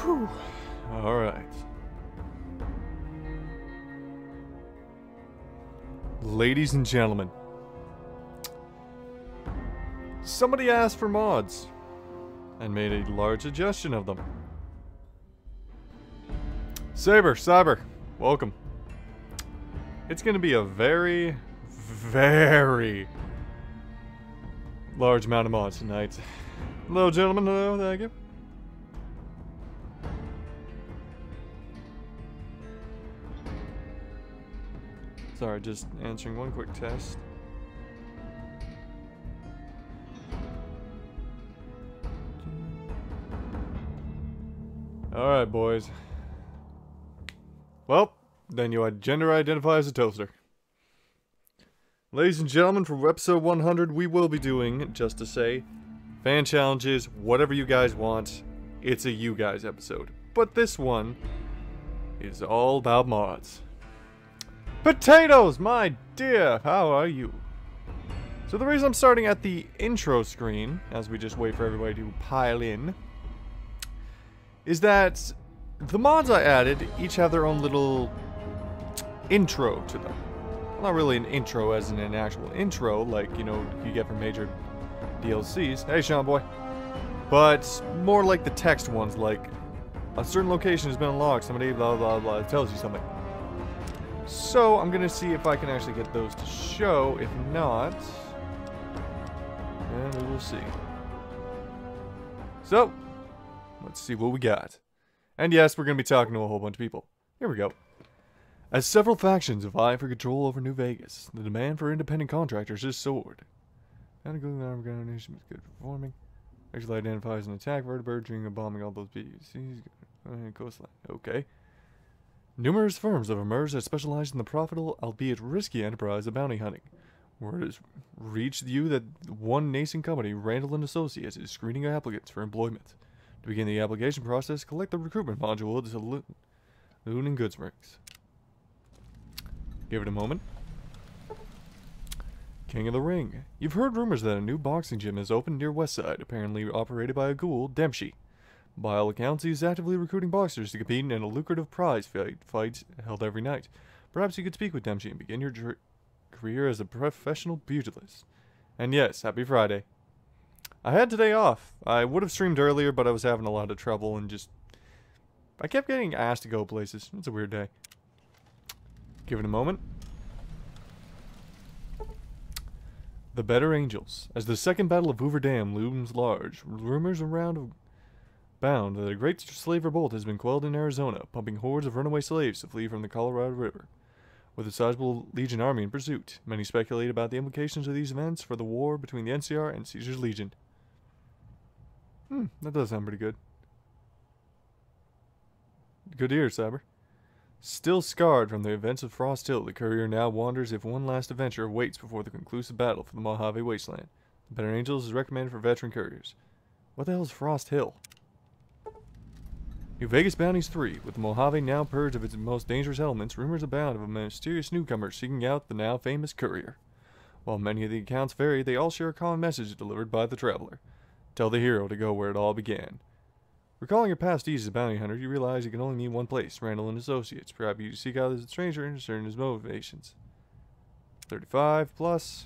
Whew. Alright. Ladies and gentlemen. Somebody asked for mods. And made a large suggestion of them. Cyber, welcome. It's gonna be a very, very large amount of mods tonight. Hello, gentlemen. Hello, thank you. Sorry, just answering one quick test. Alright, boys. Well, then you gender identify as a toaster. Ladies and gentlemen, for episode 100, we will be doing, just to say, fan challenges, whatever you guys want. It's a you guys episode. But this one is all about mods. Potatoes, my dear, how are you? So the reason I'm starting at the intro screen, as we just wait for everybody to pile in, is that the mods I added each have their own little intro to them. Not really an intro as in an actual intro, like, you know, you get from major DLCs. Hey, Sean boy. But more like the text ones, like, a certain location has been unlocked, somebody blah blah blah, it tells you something. So, I'm gonna see if I can actually get those to show. If not, then we will see. So, let's see what we got. And yes, we're going to be talking to a whole bunch of people. Here we go. As several factions vie for control over New Vegas, the demand for independent contractors is soared. Not including the armed organization is good performing. Actually identifies an attack vertebrate during a bombing all those BUCs. Coastline. Okay. Numerous firms have emerged that specialize in the profitable, albeit risky enterprise of bounty hunting. Word has reached you that one nascent company, Randall & Associates, is screening applicants for employment. To begin the application process, collect the recruitment module to Loon and Goodsprings. Give it a moment. King of the Ring. You've heard rumors that a new boxing gym has opened near Westside, apparently operated by a ghoul, Dempsey. By all accounts, he is actively recruiting boxers to compete in a lucrative prize fight held every night. Perhaps you could speak with Dempsey and begin your career as a professional pugilist. And yes, happy Friday. I had today off. I would have streamed earlier, but I was having a lot of trouble and just... I kept getting asked to go places. It's a weird day. Give it a moment. The Better Angels. As the Second Battle of Hoover Dam looms large, rumors abound that a great slave revolt has been quelled in Arizona, pumping hordes of runaway slaves to flee from the Colorado River. With a sizable Legion army in pursuit, many speculate about the implications of these events for the war between the NCR and Caesar's Legion. That does sound pretty good. Good ear, Cyber. Still scarred from the events of Frost Hill, the Courier now wonders if one last adventure waits before the conclusive battle for the Mojave Wasteland. The Better Angels is recommended for veteran couriers. What the hell is Frost Hill? New Vegas Bounties 3. With the Mojave now purged of its most dangerous elements, rumors abound of a mysterious newcomer seeking out the now famous Courier. While many of the accounts vary, they all share a common message delivered by the traveler. Tell the hero to go where it all began. Recalling your past deeds as a bounty hunter, you realize you can only need one place, Randall & Associates. Perhaps you seek out as a stranger and discern his motivations. 35 plus.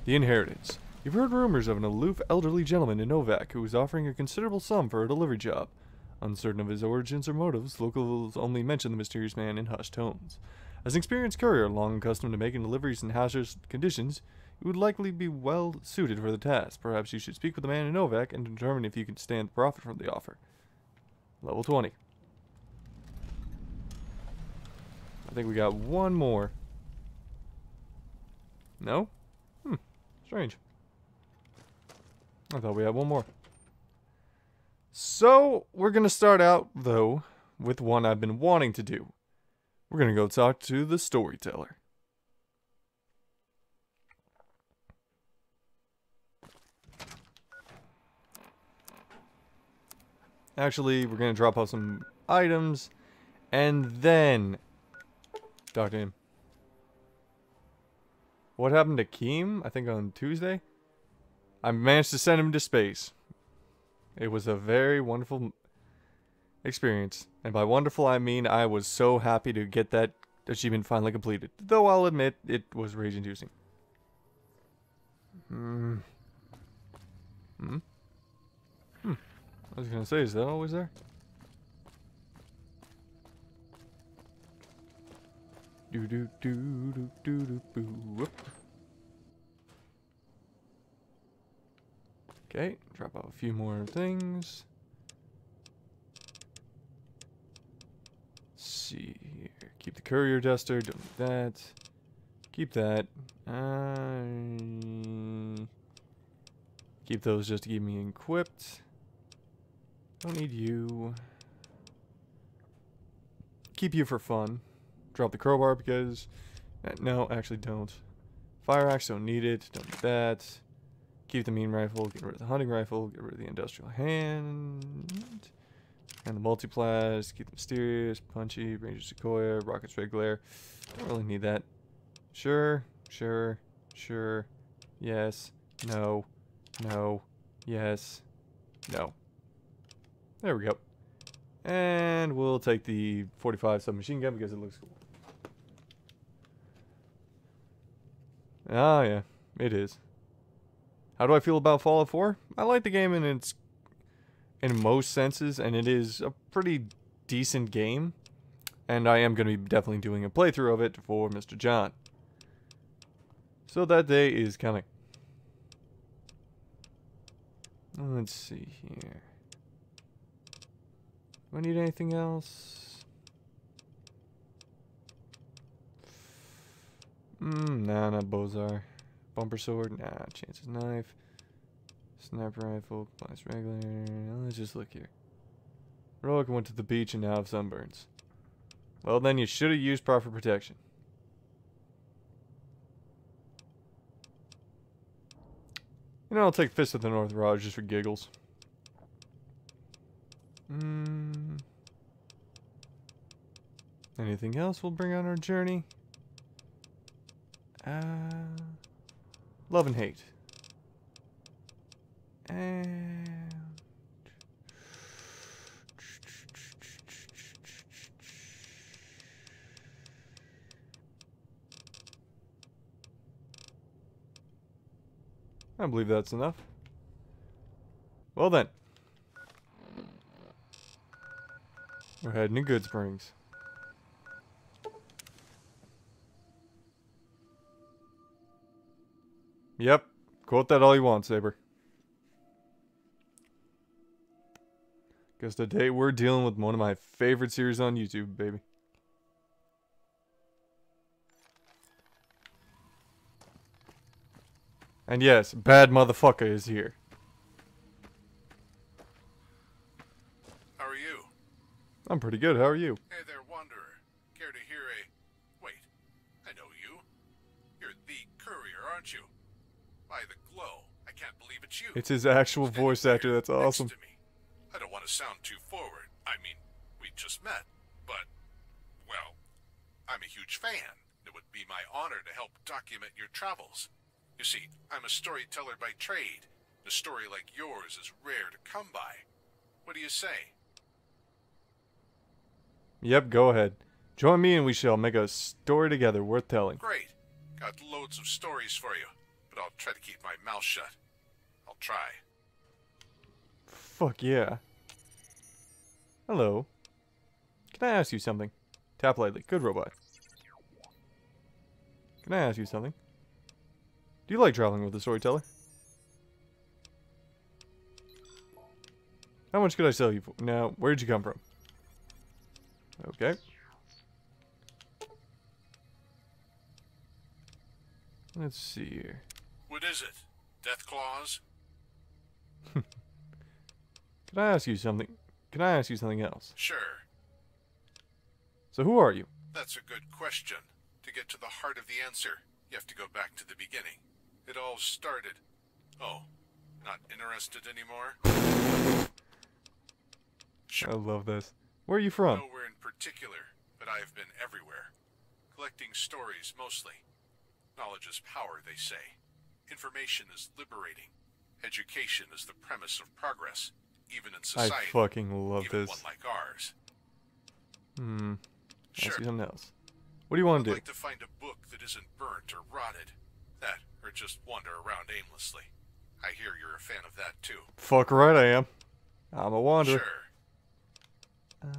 The Inheritance. You've heard rumors of an aloof elderly gentleman in Novak who is offering a considerable sum for a delivery job. Uncertain of his origins or motives, locals only mention the mysterious man in hushed tones. As an experienced courier, long accustomed to making deliveries in hazardous conditions, you would likely be well suited for the task. Perhaps you should speak with the man in Novak and determine if you can stand the profit from the offer. Level 20. I think we got one more. No? Strange. I thought we had one more. So, we're going to start out, though, with one I've been wanting to do. We're going to go talk to the Storyteller. Actually, we're going to drop off some items, and then talk to him. What happened to Keem? I think on Tuesday? I managed to send him to space. It was a very wonderful experience. And by wonderful, I mean I was so happy to get that achievement finally completed. Though I'll admit, it was rage-inducing. Hmm. I was gonna say, is that always there? Do do do do do do boo. Whoop. Okay, drop off a few more things. Let's see here. Keep the courier duster. Don't need that. Keep that. Keep those just to keep me equipped. Don't need you. Keep you for fun. Drop the crowbar because... no, actually don't. Fire axe, don't need it. Don't need that. Keep the mean rifle. Get rid of the hunting rifle. Get rid of the industrial hand. And the multiplast. Keep the mysterious. Punchy. Ranger sequoia. Rockets red glare. Don't really need that. Sure. Sure. Sure. Yes. No. No. Yes. No. There we go. And we'll take the 45 submachine gun because it looks cool. Ah, yeah. It is. How do I feel about Fallout 4? I like the game in most senses, and it is a pretty decent game. And I am going to be definitely doing a playthrough of it for Mr. John. So that day is coming. Let's see here. Do I need anything else? Nah, not Bozar. Bumper sword? Nah. Chances knife. Sniper rifle. Blast regular. Let's just look here. Heroic went to the beach and now have sunburns. Well, then you should have used proper protection. You know, I'll take Fist of the North Rod just for giggles. Anything else we'll bring on our journey? Love and hate. And... I believe that's enough. Well then. We're heading to Good Springs. Yep. Quote that all you want, Saber. Guess today we're dealing with one of my favorite series on YouTube, baby. And yes, bad motherfucker is here. How are you? I'm pretty good, how are you? Hey there, Wanderer. Care to hear a... Wait, I know you. You're the Courier, aren't you? By the glow, I can't believe it's you. It's his actual voice actor, that's awesome. Next to me. I don't want to sound too forward. I mean, we just met, but, well, I'm a huge fan. It would be my honor to help document your travels. You see, I'm a storyteller by trade. A story like yours is rare to come by. What do you say? Yep, go ahead. Join me and we shall make a story together worth telling. Great. Got loads of stories for you, but I'll try to keep my mouth shut. I'll try. Fuck yeah. Hello. Can I ask you something? Tap lightly. Good robot. Can I ask you something? Do you like traveling with the storyteller? How much could I sell you for? Now, where'd you come from? Okay. Let's see here. What is it? Death claws? Can I ask you something? Can I ask you something else? Sure. So who are you? That's a good question. To get to the heart of the answer, you have to go back to the beginning. It all started... Oh, not interested anymore? Sure. I love this. Where are you from? Nowhere in particular, but I've been everywhere. Collecting stories, mostly. Knowledge is power, they say. Information is liberating. Education is the premise of progress. even in I society. fucking love even this. one like ours. I Sure. see something else. What do you want I'd to do? like to find a book that isn't burnt or rotted. That, or just wander around aimlessly. I hear you're a fan of that too. Fuck right I am. I'm a wanderer. Sure.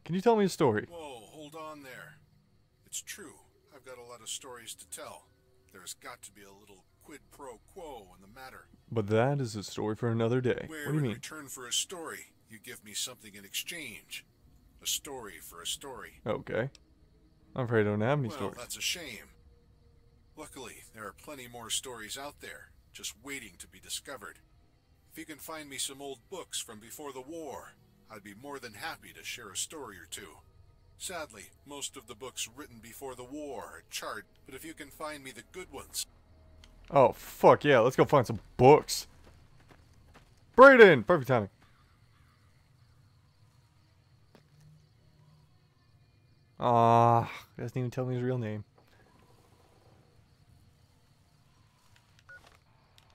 Can you tell me a story? Whoa, hold on there. It's true. I've got a lot of stories to tell. There's got to be a little quid pro quo in the matter. But that is a story for another day. Where What do you in mean? return for a story, you give me something in exchange. A story for a story. Okay. I'm afraid I don't have any Well, stories. that's a shame. Luckily, there are plenty more stories out there, just waiting to be discovered. If you can find me some old books from before the war, I'd be more than happy to share a story or two. Sadly, most of the books written before the war are charred, but if you can find me the good ones... Oh, fuck yeah. Let's go find some books. Brayden! Perfect timing. Doesn't even tell me his real name.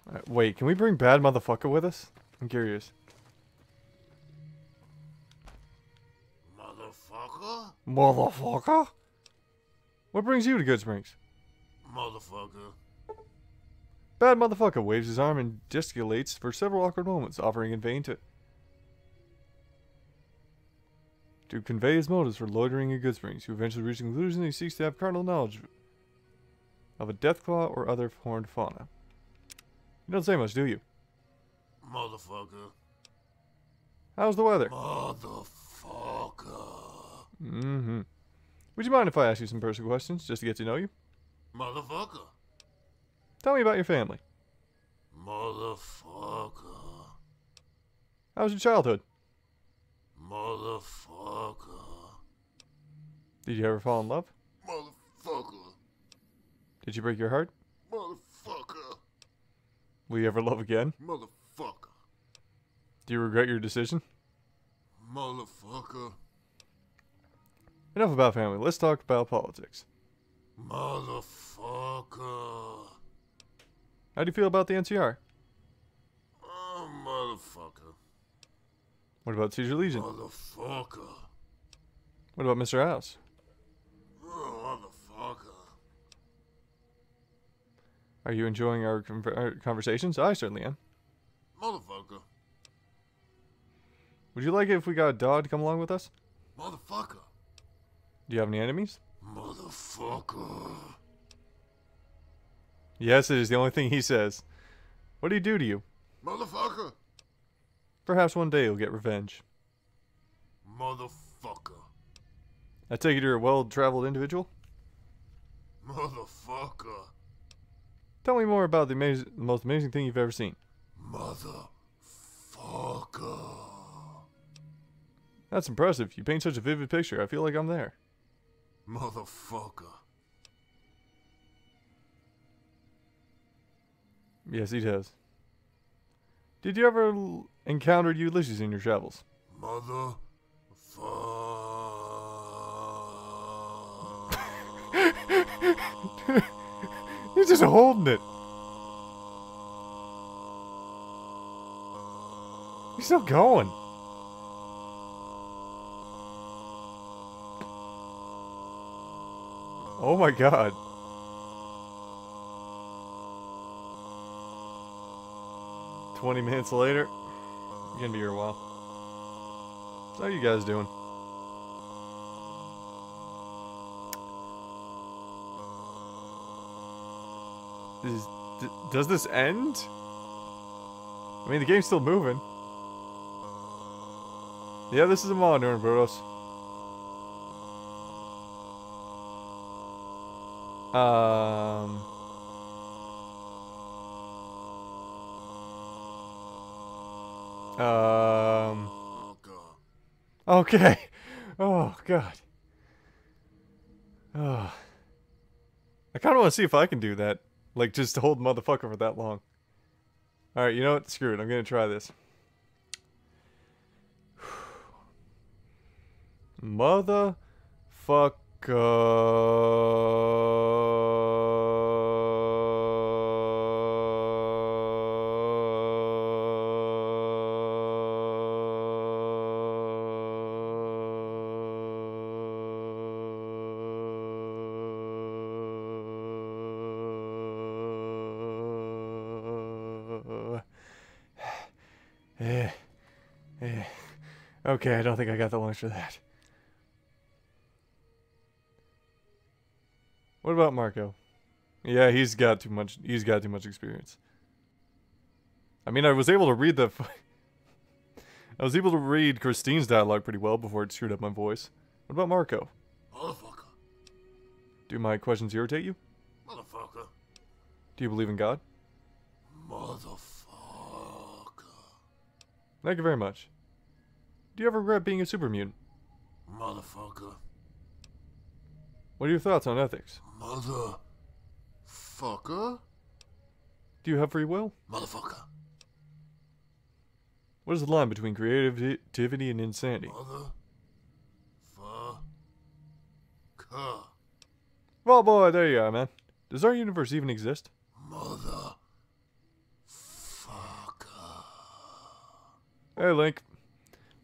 Alright, wait, can we bring Bad Motherfucker with us? I'm curious. Motherfucker? Motherfucker? What brings you to Good Springs? Motherfucker. Bad Motherfucker waves his arm and gesticulates for several awkward moments, offering in vain to convey his motives for loitering in Good Springs, who eventually reaches the conclusion that he seeks to have carnal knowledge of a deathclaw or other horned fauna. You don't say much, do you? Motherfucker. How's the weather? Motherfucker. Would you mind if I ask you some personal questions, just to get to know you? Motherfucker. Tell me about your family. Motherfucker. How was your childhood? Motherfucker. Did you ever fall in love? Motherfucker. Did you break your heart? Motherfucker. Will you ever love again? Motherfucker. Do you regret your decision? Motherfucker. Enough about family. Let's talk about politics. Motherfucker. How do you feel about the NCR? Oh, motherfucker. What about Caesar Legion? Motherfucker. What about Mr. House? Oh, motherfucker. Are you enjoying our conversations? I certainly am. Motherfucker. Would you like it if we got a dog to come along with us? Motherfucker. Do you have any enemies? Motherfucker. Yes, it is the only thing he says. What do he do to you? Motherfucker. Perhaps one day you'll get revenge. Motherfucker. I take it you're a well-traveled individual? Motherfucker. Tell me more about the most amazing thing you've ever seen. Motherfucker. That's impressive. You paint such a vivid picture. I feel like I'm there. Motherfucker. Yes, he does. Did you ever encounter Ulysses in your travels? Motherfucker. He's just holding it. He's still going. Oh my god. "20 minutes later." You're gonna be here a while. So how you guys doing? Does this end? I mean, the game's still moving. Yeah, this is a modern, bros. Oh, God. Okay. Oh, God. Oh. I kind of want to see if I can do that. Like, just to hold motherfucker for that long. Alright, you know what? Screw it. I'm going to try this. Okay, I don't think I got the lungs for that. What about Marco? Yeah, he's got too much experience. I mean, I was able to read Christine's dialogue pretty well before it screwed up my voice. What about Marco? Motherfucker. Do my questions irritate you? Motherfucker. Do you believe in God? Motherfucker. Thank you very much. Do you ever regret being a super mutant? Motherfucker. What are your thoughts on ethics? Motherfucker. Do you have free will? Motherfucker. What is the line between creativity and insanity? Motherfucker. Well, boy, there you are, man. Does our universe even exist? Motherfucker. Hey, Link.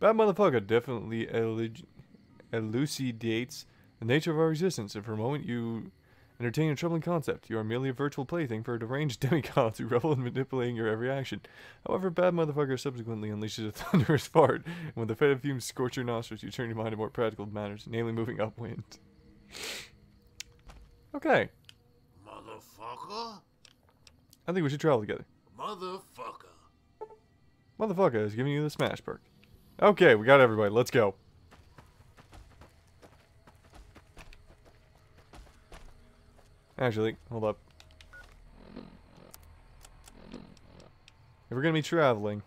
Bad motherfucker definitely elucidates the nature of our existence. If for a moment you entertain a troubling concept, you are merely a virtual plaything for deranged demigods who revel in manipulating your every action. However, bad motherfucker subsequently unleashes a thunderous fart, and when the fetid fumes scorch your nostrils, you turn your mind to more practical matters, namely moving upwind. Okay. Motherfucker. I think we should travel together. Motherfucker. Motherfucker is giving you the smash perk. Okay, we got everybody. Let's go. Actually, hold up. If we're gonna be traveling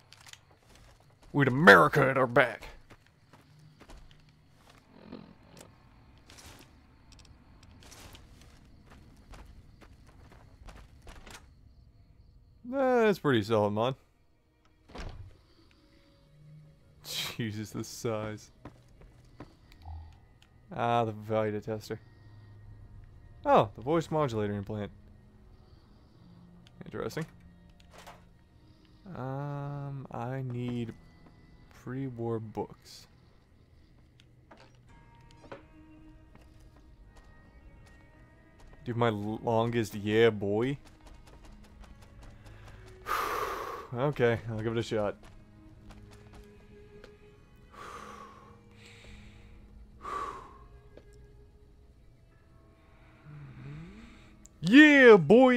with America at our back. That's pretty solid, man. Jesus, the size. Ah, the Vita tester. Oh, the voice modulator implant. Interesting. I need pre-war books. Do my longest, yeah, boy. Okay, I'll give it a shot. Yeah, boy!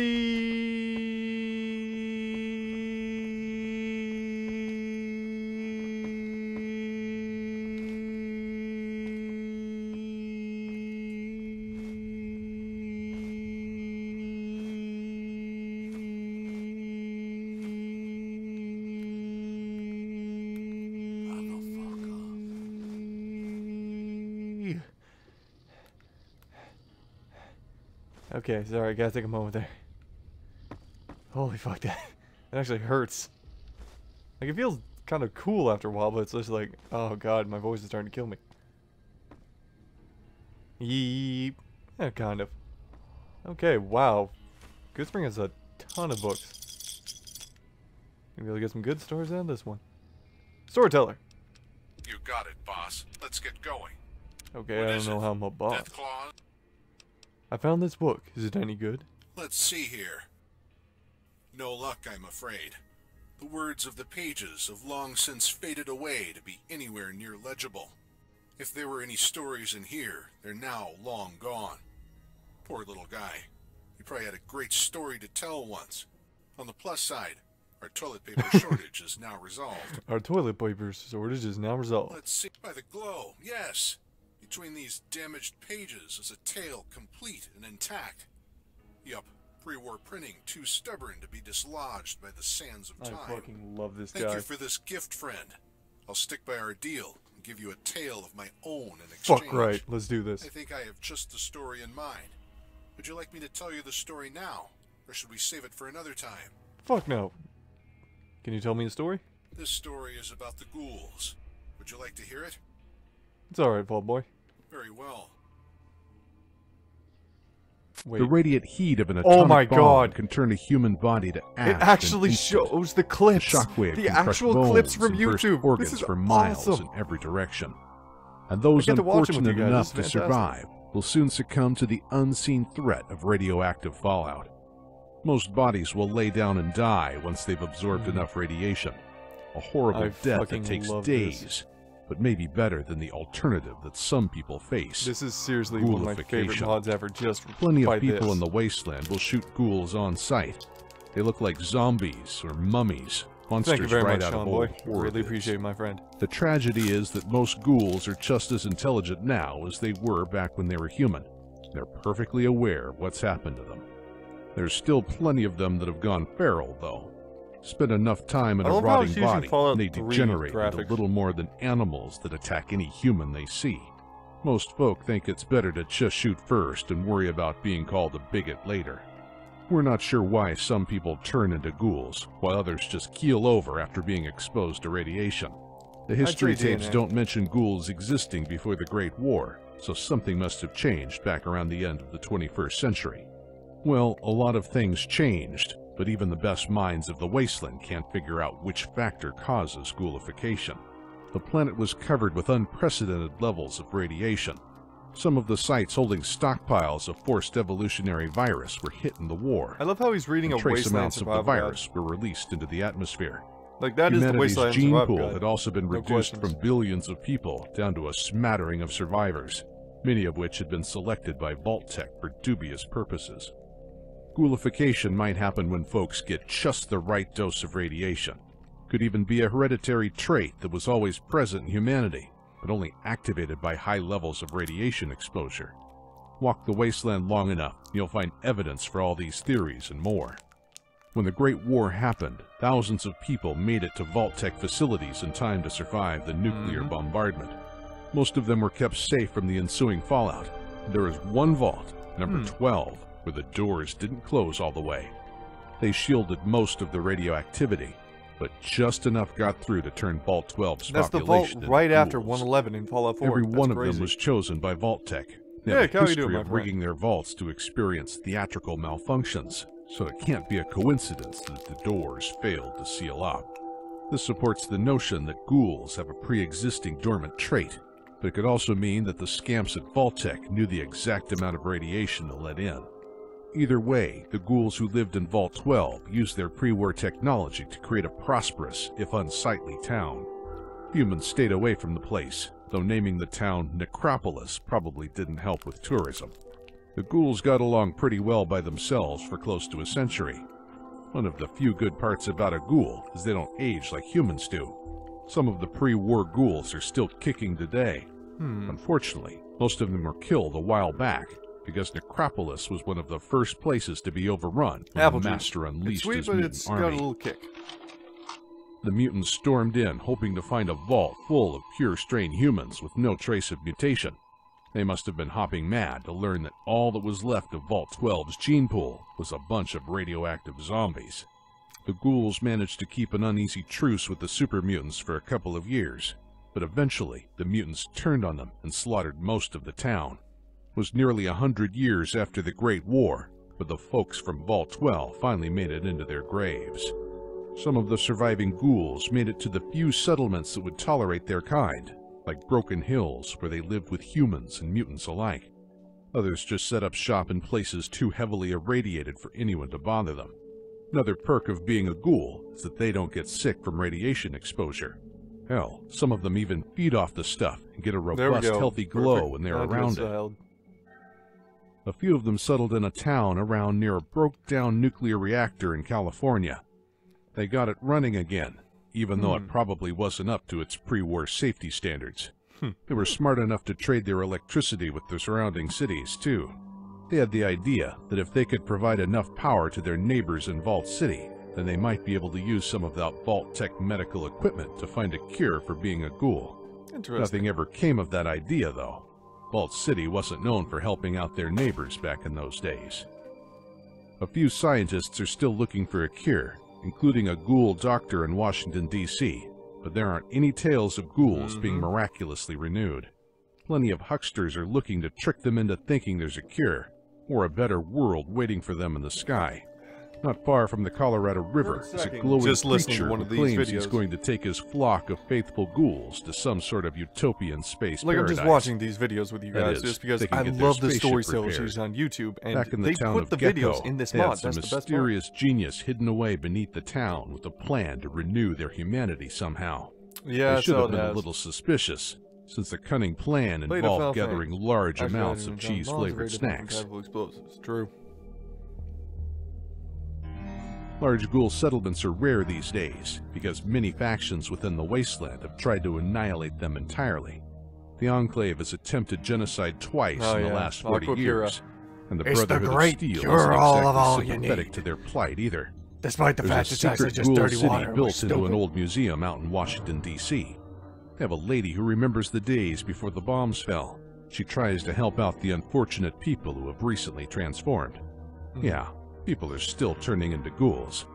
Okay, sorry, I gotta take a moment there. Holy fuck, that actually hurts. Like, it feels kind of cool after a while, but it's just like, oh god, my voice is starting to kill me. Yeep. Yeah, kind of. Okay, wow. Goodspring has a ton of books. Gonna be able to get some good stories out of this one. Storyteller. You got it, boss. Let's get going. Okay, What I is don't know it? how I'm a boss. Death claws? I found this book. Is it any good? Let's see here. No luck, I'm afraid. The words of the pages have long since faded away to be anywhere near legible. If there were any stories in here, they're now long gone. Poor little guy. He probably had a great story to tell once. On the plus side, our toilet paper shortage is now resolved. Our toilet paper shortage is now resolved. Let's see. By the glow, yes. Between these damaged pages is a tale complete and intact. Yup, pre-war printing too stubborn to be dislodged by the sands of time. I fucking love this guy. Thank you for this gift, friend. I'll stick by our deal and give you a tale of my own in exchange. Fuck right, let's do this. I think I have just the story in mind. Would you like me to tell you the story now, or should we save it for another time? Fuck no. Can you tell me the story? This story is about the ghouls. Would you like to hear it? It's alright, Paul boy. Very well. Wait. The radiant heat of an Oh atomic my bomb God. can turn a human body to ash. It actually in instant. shows the clips. Shockwave The can crush actual bones clips from and burst YouTube. organs This is for miles awesome. in every direction. And those I get to watch 'em with you unfortunate guys. enough This to is fantastic. survive will soon succumb to the unseen threat of radioactive fallout. Most bodies will lay down and die once they've absorbed enough radiation. a horrible I death fucking that takes love days, this. but maybe better than the alternative that some people face. This is seriously one of my favorite Ghoulification. mods ever, just Plenty by of people this. in the wasteland will shoot ghouls on sight. They look like zombies or mummies, monsters Thank you very right much, out Sean of Boy. old horror Really vids. appreciate it, my friend. The tragedy is that most ghouls are just as intelligent now as they were back when they were human. They're perfectly aware of what's happened to them. There's still plenty of them that have gone feral, though. Spend enough time in I a love how it's rotting using body, Fallout and they 3 degenerate into graphics. little more than animals that attack any human they see. Most folk think it's better to just shoot first and worry about being called a bigot later. We're not sure why some people turn into ghouls, while others just keel over after being exposed to radiation. The history say tapes DNA. don't mention ghouls existing before the Great War, so something must have changed back around the end of the 21st century. Well, a lot of things changed, but even the best minds of the wasteland can't figure out which factor causes ghoulification. The planet was covered with unprecedented levels of radiation. Some of the sites holding stockpiles of forced evolutionary virus were hit in the war. I love how he's reading And a trace Wasteland amounts of the survival guide. virus were released into the atmosphere. Like, that is the Humanity's Wasteland gene survival pool guide. had also been No reduced questions. from billions of people down to a smattering of survivors, many of which had been selected by Vault-Tec for dubious purposes. Ghoulification might happen when folks get just the right dose of radiation. Could even be a hereditary trait that was always present in humanity, but only activated by high levels of radiation exposure. Walk the wasteland long enough, and you'll find evidence for all these theories and more. When the Great War happened, thousands of people made it to Vault-Tec facilities in time to survive the nuclear bombardment. Most of them were kept safe from the ensuing fallout. There is one vault, number 12, where the doors didn't close all the way. They shielded most of the radioactivity, but just enough got through to turn Vault 12's That's the vault population into right after ghouls. 111 in Fallout 4. Every That's one of crazy. them was chosen by Vault-Tec. They Yeah, have how a you doing, history my of friend? rigging their vaults to experience theatrical malfunctions, so it can't be a coincidence that the doors failed to seal up. This supports the notion that ghouls have a pre-existing dormant trait, but it could also mean that the scamps at Vault-Tec knew the exact amount of radiation to let in. Either way, the ghouls who lived in Vault 12 used their pre-war technology to create a prosperous, if unsightly, town. Humans stayed away from the place, though naming the town Necropolis probably didn't help with tourism. The ghouls got along pretty well by themselves for close to a century. One of the few good parts about a ghoul is they don't age like humans do. Some of the pre-war ghouls are still kicking today. Unfortunately, most of them were killed a while back, because Necropolis was one of the first places to be overrun when Apple the juice. Master It's unleashed sweet, his but mutant it's got a army. little kick. The mutants stormed in, hoping to find a vault full of pure strain humans with no trace of mutation. They must have been hopping mad to learn that all that was left of Vault 12's gene pool was a bunch of radioactive zombies. The ghouls managed to keep an uneasy truce with the super mutants for a couple of years, but eventually the mutants turned on them and slaughtered most of the town. It was nearly 100 years after the Great War, but the folks from Vault 12 finally made it into their graves. Some of the surviving ghouls made it to the few settlements that would tolerate their kind, like Broken Hills, where they lived with humans and mutants alike. Others just set up shop in places too heavily irradiated for anyone to bother them. Another perk of being a ghoul is that they don't get sick from radiation exposure. Hell, some of them even feed off the stuff and get a There we robust, go. healthy glow Perfect. when they're Not around good it. styled. A few of them settled in a town around near a broke-down nuclear reactor in California. They got it running again, even though it probably wasn't up to its pre-war safety standards. They were smart enough to trade their electricity with the surrounding cities, too. They had the idea that if they could provide enough power to their neighbors in Vault City, then they might be able to use some of that Vault-Tec medical equipment to find a cure for being a ghoul. Interesting. Nothing ever came of that idea, though. Vault City wasn't known for helping out their neighbors back in those days. A few scientists are still looking for a cure, including a ghoul doctor in Washington, D.C., but there aren't any tales of ghouls being miraculously renewed. Plenty of hucksters are looking to trick them into thinking there's a cure, or a better world waiting for them in the sky. Not far from the Colorado River is a glowing Just listening to creature one who of these claims he's videos. going to take his flock of faithful ghouls to some sort of utopian space Like, paradise. I'm just watching these videos with you That guys is, just because they can I get their love the spaceship Storyteller repaired. series on YouTube, and Back in the they town put of the Gecko, videos in this they had mod. some That's the best part. mysterious genius hidden away beneath the town with a plan to renew their humanity somehow. Yeah, They should so have it been a has. little suspicious, since the cunning plan Played a foul involved thing. gathering large Actually, amounts I of didn't know. Bombs are cheese-flavored very different from snacks. tactical explosives. True. Large ghoul settlements are rare these days, because many factions within the wasteland have tried to annihilate them entirely. The Enclave has attempted genocide twice in the last 40 Aqua years, and the It's the Brotherhood great of Steel cure isn't all of exactly all you sympathetic need. to their plight either. Despite the There's fact a it's actually secret just ghoul dirty city water. built into an old museum out in Washington, D.C. They have a lady who remembers the days before the bombs fell. She tries to help out the unfortunate people who have recently transformed. Yeah, people are still turning into ghouls.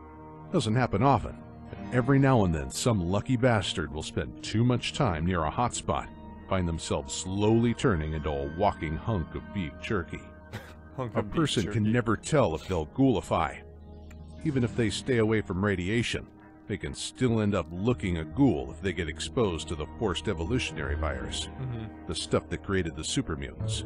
Doesn't happen often, but every now and then some lucky bastard will spend too much time near a hotspot, find themselves slowly turning into a walking hunk of beef jerky. A person can never tell if they'll ghoulify. Even if they stay away from radiation, they can still end up looking a ghoul if they get exposed to the forced evolutionary virus, the stuff that created the super mutants.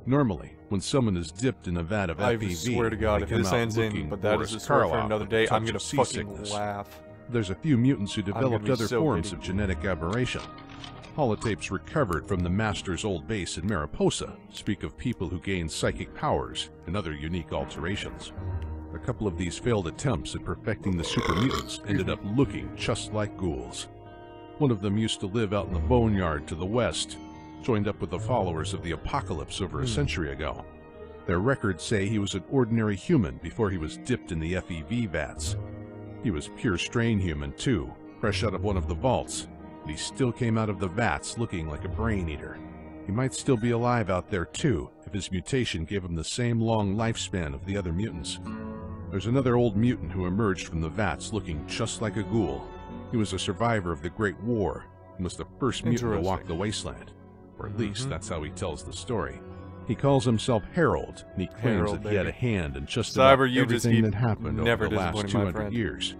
Normally, when someone is dipped in a vat of I FEV, swear to God, they if come this out ends in, looking but that is Boris a story for Karloff another with day, a I'm touch gonna of fucking seasickness. laugh. There's a few mutants who gonna developed be other so forms giddy. of genetic aberration. Holotapes recovered from the Master's old base in Mariposa speak of people who gained psychic powers and other unique alterations. A couple of these failed attempts at perfecting the super mutants ended up looking just like ghouls. One of them used to live out in the boneyard to the west, joined up with the followers of the Apocalypse over a century ago. Their records say he was an ordinary human before he was dipped in the FEV vats. He was pure strain human too, fresh out of one of the vaults, and he still came out of the vats looking like a brain eater. He might still be alive out there too, if his mutation gave him the same long lifespan of the other mutants. There's another old mutant who emerged from the vats looking just like a ghoul. He was a survivor of the Great War and was the first mutant to walk the wasteland. Or at least that's how he tells the story. He calls himself Harold, and he claims Harold, that he had a baby. hand in just about Cyber, you just everything keep that happened never over the last disappointing my 200 friend. years.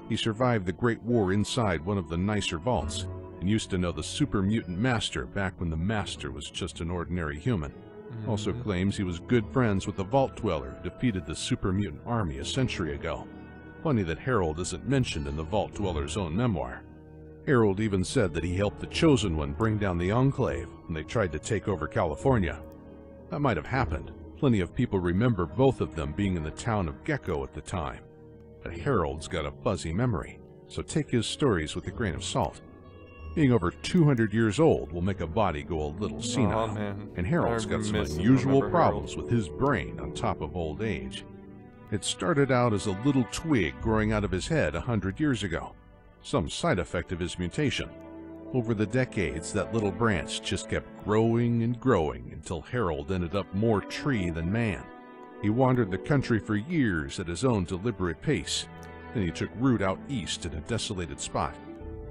He survived the Great War inside one of the nicer vaults, and used to know the super mutant master back when the master was just an ordinary human. Also claims he was good friends with the Vault Dweller who defeated the super mutant army a century ago. Funny that Harold isn't mentioned in the Vault Dweller's own memoir. Harold even said that he helped the Chosen One bring down the Enclave when they tried to take over California. That might have happened. Plenty of people remember both of them being in the town of Gecko at the time. But Harold's got a fuzzy memory, so take his stories with a grain of salt. Being over 200 years old will make a body go a little senile, man. and Harold's I got some miss and unusual remember problems with his brain on top of old age. It started out as a little twig growing out of his head 100 years ago, some side effect of his mutation. Over the decades, that little branch just kept growing and growing until Harold ended up more tree than man. He wandered the country for years at his own deliberate pace. Then he took root out east in a desolated spot.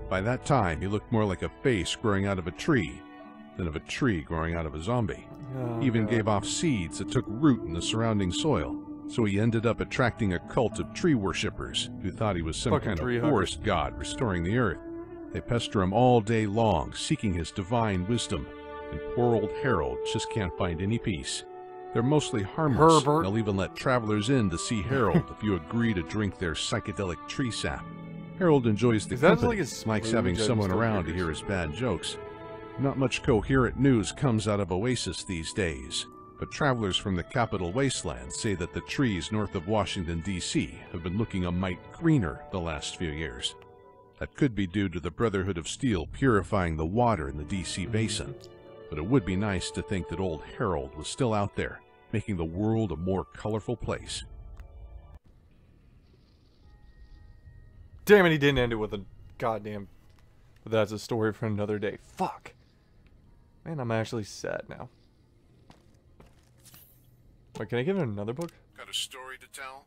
By that time, he looked more like a face growing out of a tree than of a tree growing out of a zombie. He even gave off seeds that took root in the surrounding soil, so he ended up attracting a cult of tree worshippers who thought he was some Fucking kind tree of hugger. forest god restoring the earth. They pester him all day long, seeking his divine wisdom, and poor old Harold just can't find any peace. They're mostly harmless, Herbert. and they'll even let travelers in to see Harold if you agree to drink their psychedelic tree sap. Harold enjoys the Is that company, like a likes having Scrooge? I someone just don't around to get hear it. his bad jokes. Not much coherent news comes out of Oasis these days, but travelers from the capital wasteland say that the trees north of Washington, D.C. have been looking a mite greener the last few years. That could be due to the Brotherhood of Steel purifying the water in the D.C. basin, but it would be nice to think that old Harold was still out there, making the world a more colorful place. Damn it, he didn't end it with a goddamn... But that's a story for another day. Fuck. Man, I'm actually sad now. Wait, can I give it another book? Got a story to tell?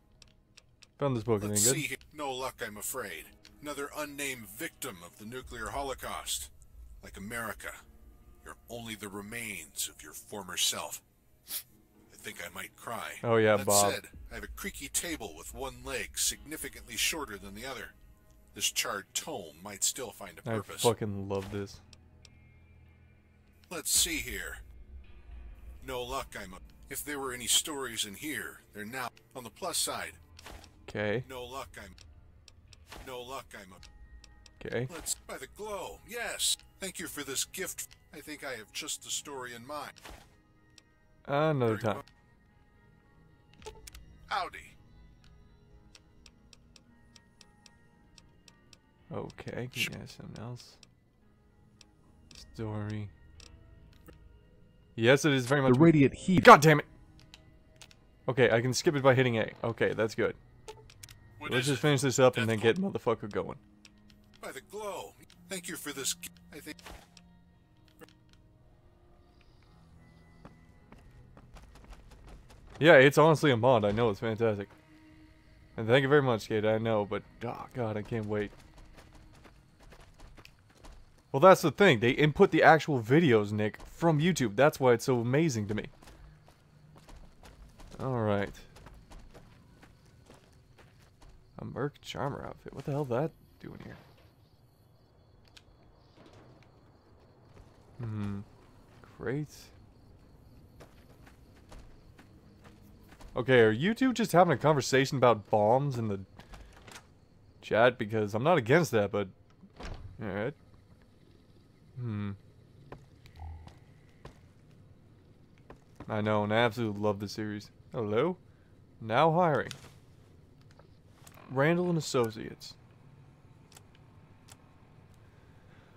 Found this book, Let's anything see good? here. No luck, I'm afraid. Another unnamed victim of the nuclear holocaust. Like America, you're only the remains of your former self. I think I might cry. Oh yeah, That Bob. said, I have a creaky table with one leg significantly shorter than the other. This charred tome might still find a I purpose. fucking love this. Let's see here. No luck, If there were any stories in here, they're now on the plus side. Okay. No luck, Okay. Let's by the glow. Yes. Thank you for this gift. I think I have just the story in mind. Another Very time. well. Howdy. Okay, can you guys something else? Story. Yes, it is very much. The radiant heat. God damn it! Okay, I can skip it by hitting A. Okay, that's good. What Let's is just it? finish this up and then Death get motherfucker going. By the glow. Thank you for this. I think. Yeah, it's honestly a mod. I know it's fantastic. And thank you very much, Kate. I know, but oh god, I can't wait. Well, that's the thing. They input the actual videos, Nick, from YouTube. That's why it's so amazing to me. Alright. A Merc Charmer outfit. What the hell is that doing here? Great. Okay, are you two just having a conversation about bombs in the chat? Because I'm not against that, but... Alright. I know, and I absolutely love the series. Hello? Now hiring. Randall and Associates.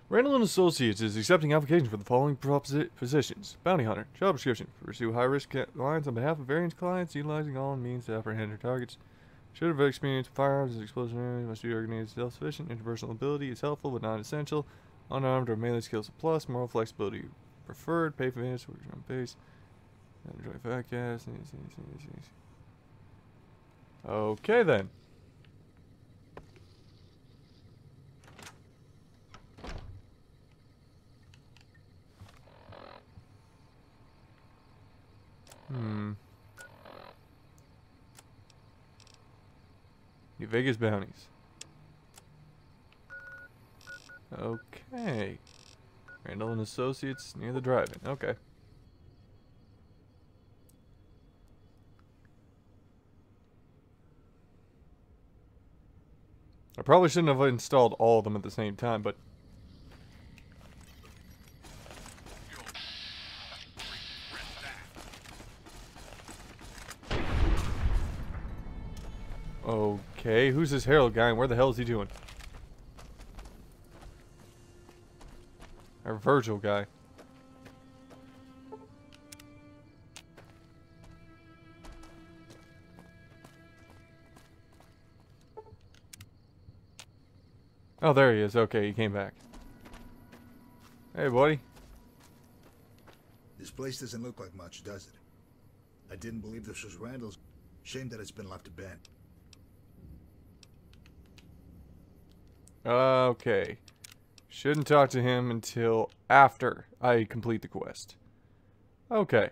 Randall and Associates is accepting applications for the following positions. Bounty Hunter. Job description. Pursue high-risk clients on behalf of various clients, utilizing all means to apprehend their targets. Should have experience with firearms and explosive areas, must be organized, self-sufficient. Interpersonal ability is helpful but not essential. Unarmed or melee skills a plus. Moral flexibility preferred. Pay for minutes, working on base. Enjoy podcast. Okay then. New Vegas Bounties. Okay. Randall and Associates near the drive-in. Okay. I probably shouldn't have installed all of them at the same time, but... Okay, who's this Harold guy and where the hell is he doing? Our Virgil guy. Oh, there he is. Okay, he came back. Hey, buddy. This place doesn't look like much, does it? I didn't believe this was Randall's. Shame that it's been left abandoned. Okay. Shouldn't talk to him until after I complete the quest. Okay.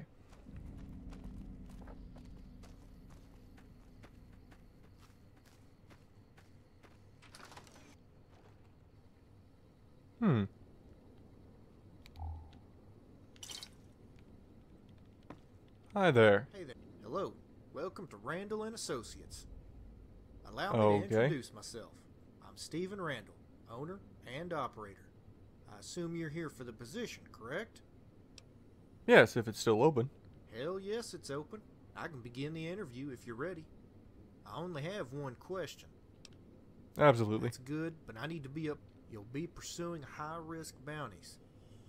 Hi there. Hey there. Hello. Welcome to Randall and Associates. Allow me to introduce myself. I'm Stephen Randall, owner and operator. I assume you're here for the position, correct? Yes, if it's still open. Hell yes, it's open. I can begin the interview if you're ready. I only have one question. Absolutely. That's good, but I need to be up. You'll be pursuing high-risk bounties.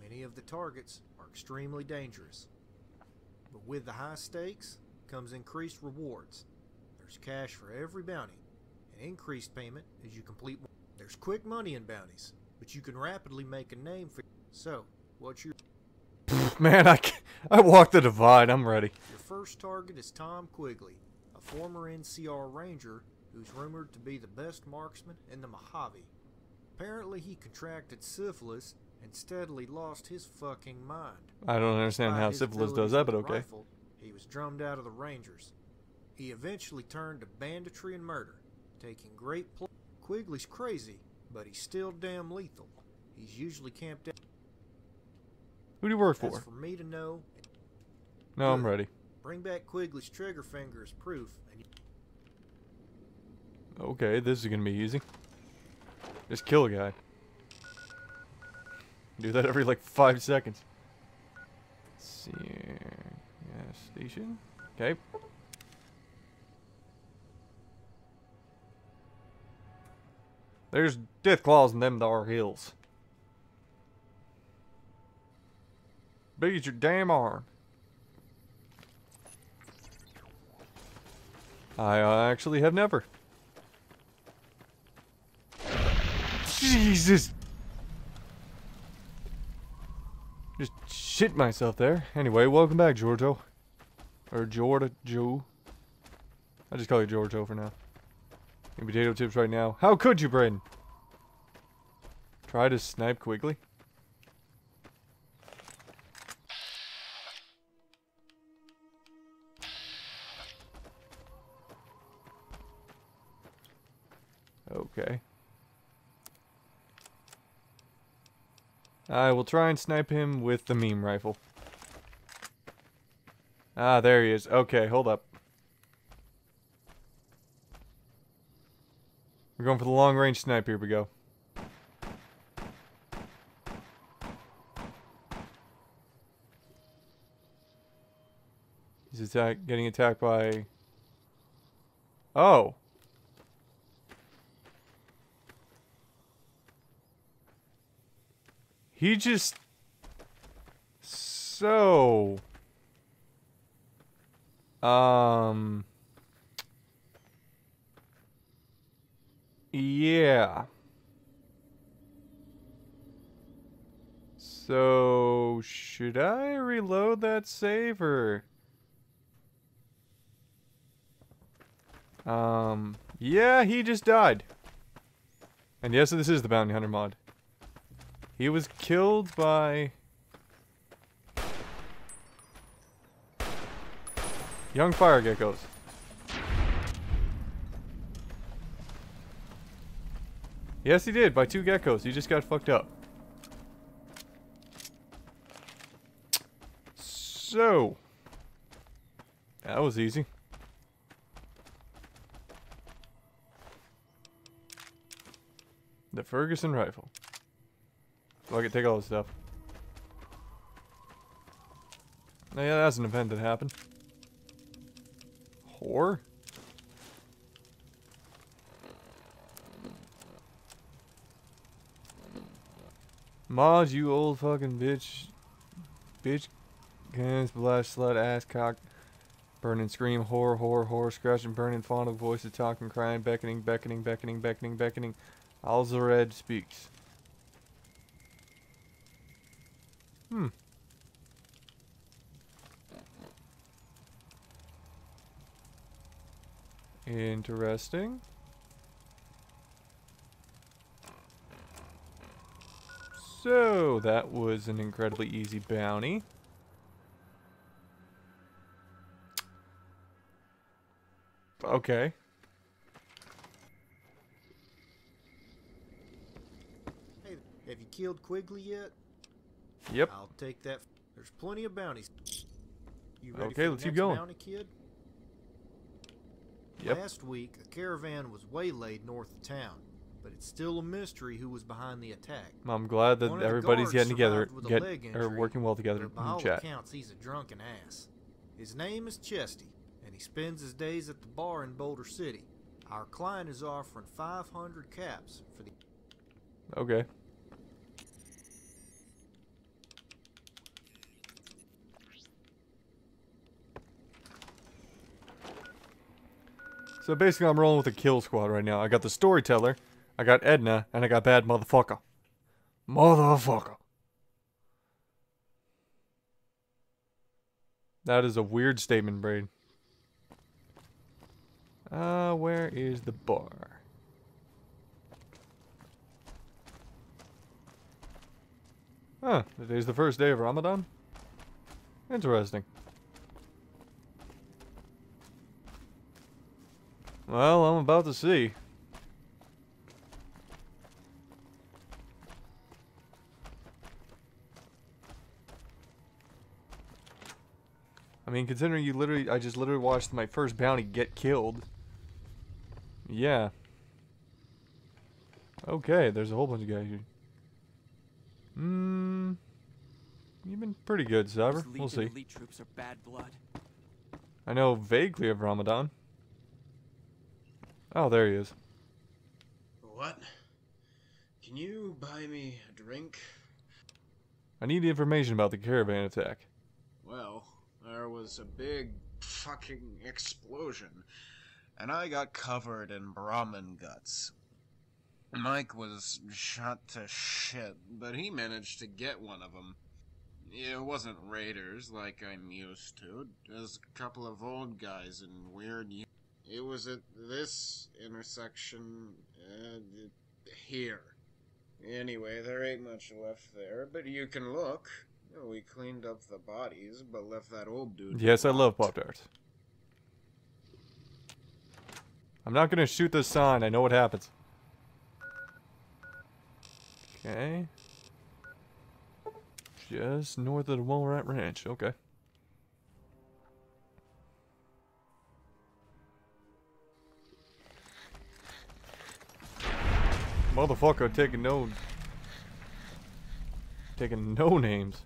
Many of the targets are extremely dangerous. But with the high stakes comes increased rewards. There's cash for every bounty, and increased payment as you complete one. There's quick money in bounties, but you can rapidly make a name for. So, what's your... Man, I walked the divide. I'm ready. Your first target is Tom Quigley, a former NCR Ranger who's rumored to be the best marksman in the Mojave. Apparently he contracted syphilis and steadily lost his fucking mind. I don't understand how Despite his syphilis abilities does that, with but a okay. rifle, he was drummed out of the Rangers. He eventually turned to banditry and murder, taking great pleasure. Quigley's crazy, but he's still damn lethal. He's usually camped out. Who do you work That's for? for me to know. No, I'm Good. ready. Bring back Quigley's trigger finger as proof, and Okay, this is gonna be easy. Just kill a guy. Do that every like 5 seconds. Let's see here. Gas station. Okay. There's death claws in them dar hills. Beat your damn arm. I actually have never. Jesus! Just shit myself there. Anyway, welcome back, Giorgio. Or Joe. I just call you Giorgio for now. Eating potato chips right now. How could you, Braden? Try to snipe Quigley? Okay. I will try and snipe him with the meme rifle. Ah, there he is. Okay, hold up. We're going for the long range snipe. Here we go. He's getting attacked by... Oh! He just... So... Yeah. So... Should I reload that save, or... Yeah, he just died. And yes, this is the Bounty Hunter mod. He was killed by... young fire geckos. Yes, he did, by 2 geckos. He just got fucked up. So... that was easy. The Ferguson rifle. So I can take all this stuff. Oh, yeah, that's an event that happened. Whore? Mod, you old fucking bitch. Bitch. Guns, splash, slut, ass, cock. Burning, scream, whore, whore, whore. Scratching, burning, fond of voices, talking, crying, beckoning, beckoning, beckoning, beckoning, beckoning. Alzared speaks. Interesting. So, that was an incredibly easy bounty. Okay. hey, have you killed Quigley yet? Yep. I'll take that. There's plenty of bounties. You ready Okay, for let's the keep next going. bounty, kid? Yep. Last week, a caravan was waylaid north of town, but it's still a mystery who was behind the attack. I'm glad that One of the everybody's guards getting together, survived with a leg injury, working well together but by in all chat. accounts, he's a drunken ass. His name is Chesty, and he spends his days at the bar in Boulder City. Our client is offering 500 caps for the... Okay. So basically I'm rolling with a kill squad right now. I got the Storyteller, I got Edna, and I got Bad Motherfucker. Motherfucker. That is a weird statement, Braid. Where is the bar? Huh, today's the first day of Ramadan? Interesting. Well, I'm about to see. I mean, considering I just literally watched my first bounty get killed. Yeah. Okay, there's a whole bunch of guys here. You've been pretty good, Cyber. We'll see. Elite troops are bad blood. I know vaguely of Ramadan. Oh, there he is. What? Can you buy me a drink? I need information about the caravan attack. Well, there was a big fucking explosion, and I got covered in Brahmin guts. Mike was shot to shit, but he managed to get one of them. It wasn't raiders like I'm used to. It was a couple of old guys in weird... It was at this intersection, here. Anyway, there ain't much left there, but you can look. We cleaned up the bodies, but left that old dude... Yes, I love Pop-Tarts. I'm not gonna shoot this sign, I know what happens. Okay. Just north of the Walrat Ranch, okay. Motherfucker taking no names.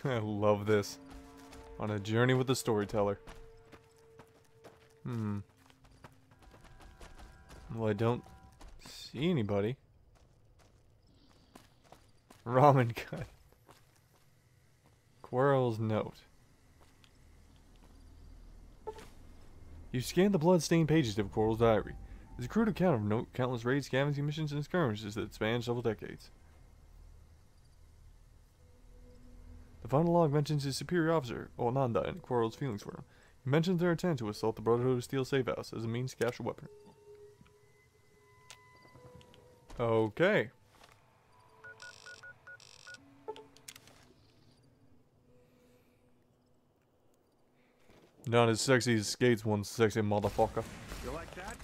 I love this. On a journey with the storyteller. Well, I don't see anybody. Ramen cut. Quirrell's note. You scanned the blood-stained pages of Quirrell's diary. It's a crude account of countless raids, scavenging missions, and skirmishes that span several decades. The final log mentions his superior officer, Onanda, and Quirrell's feelings for him. He mentions their intent to assault the Brotherhood of Steel safe house as a means to capture a weapon. Okay. Not as sexy as Skates, one sexy motherfucker. You like that?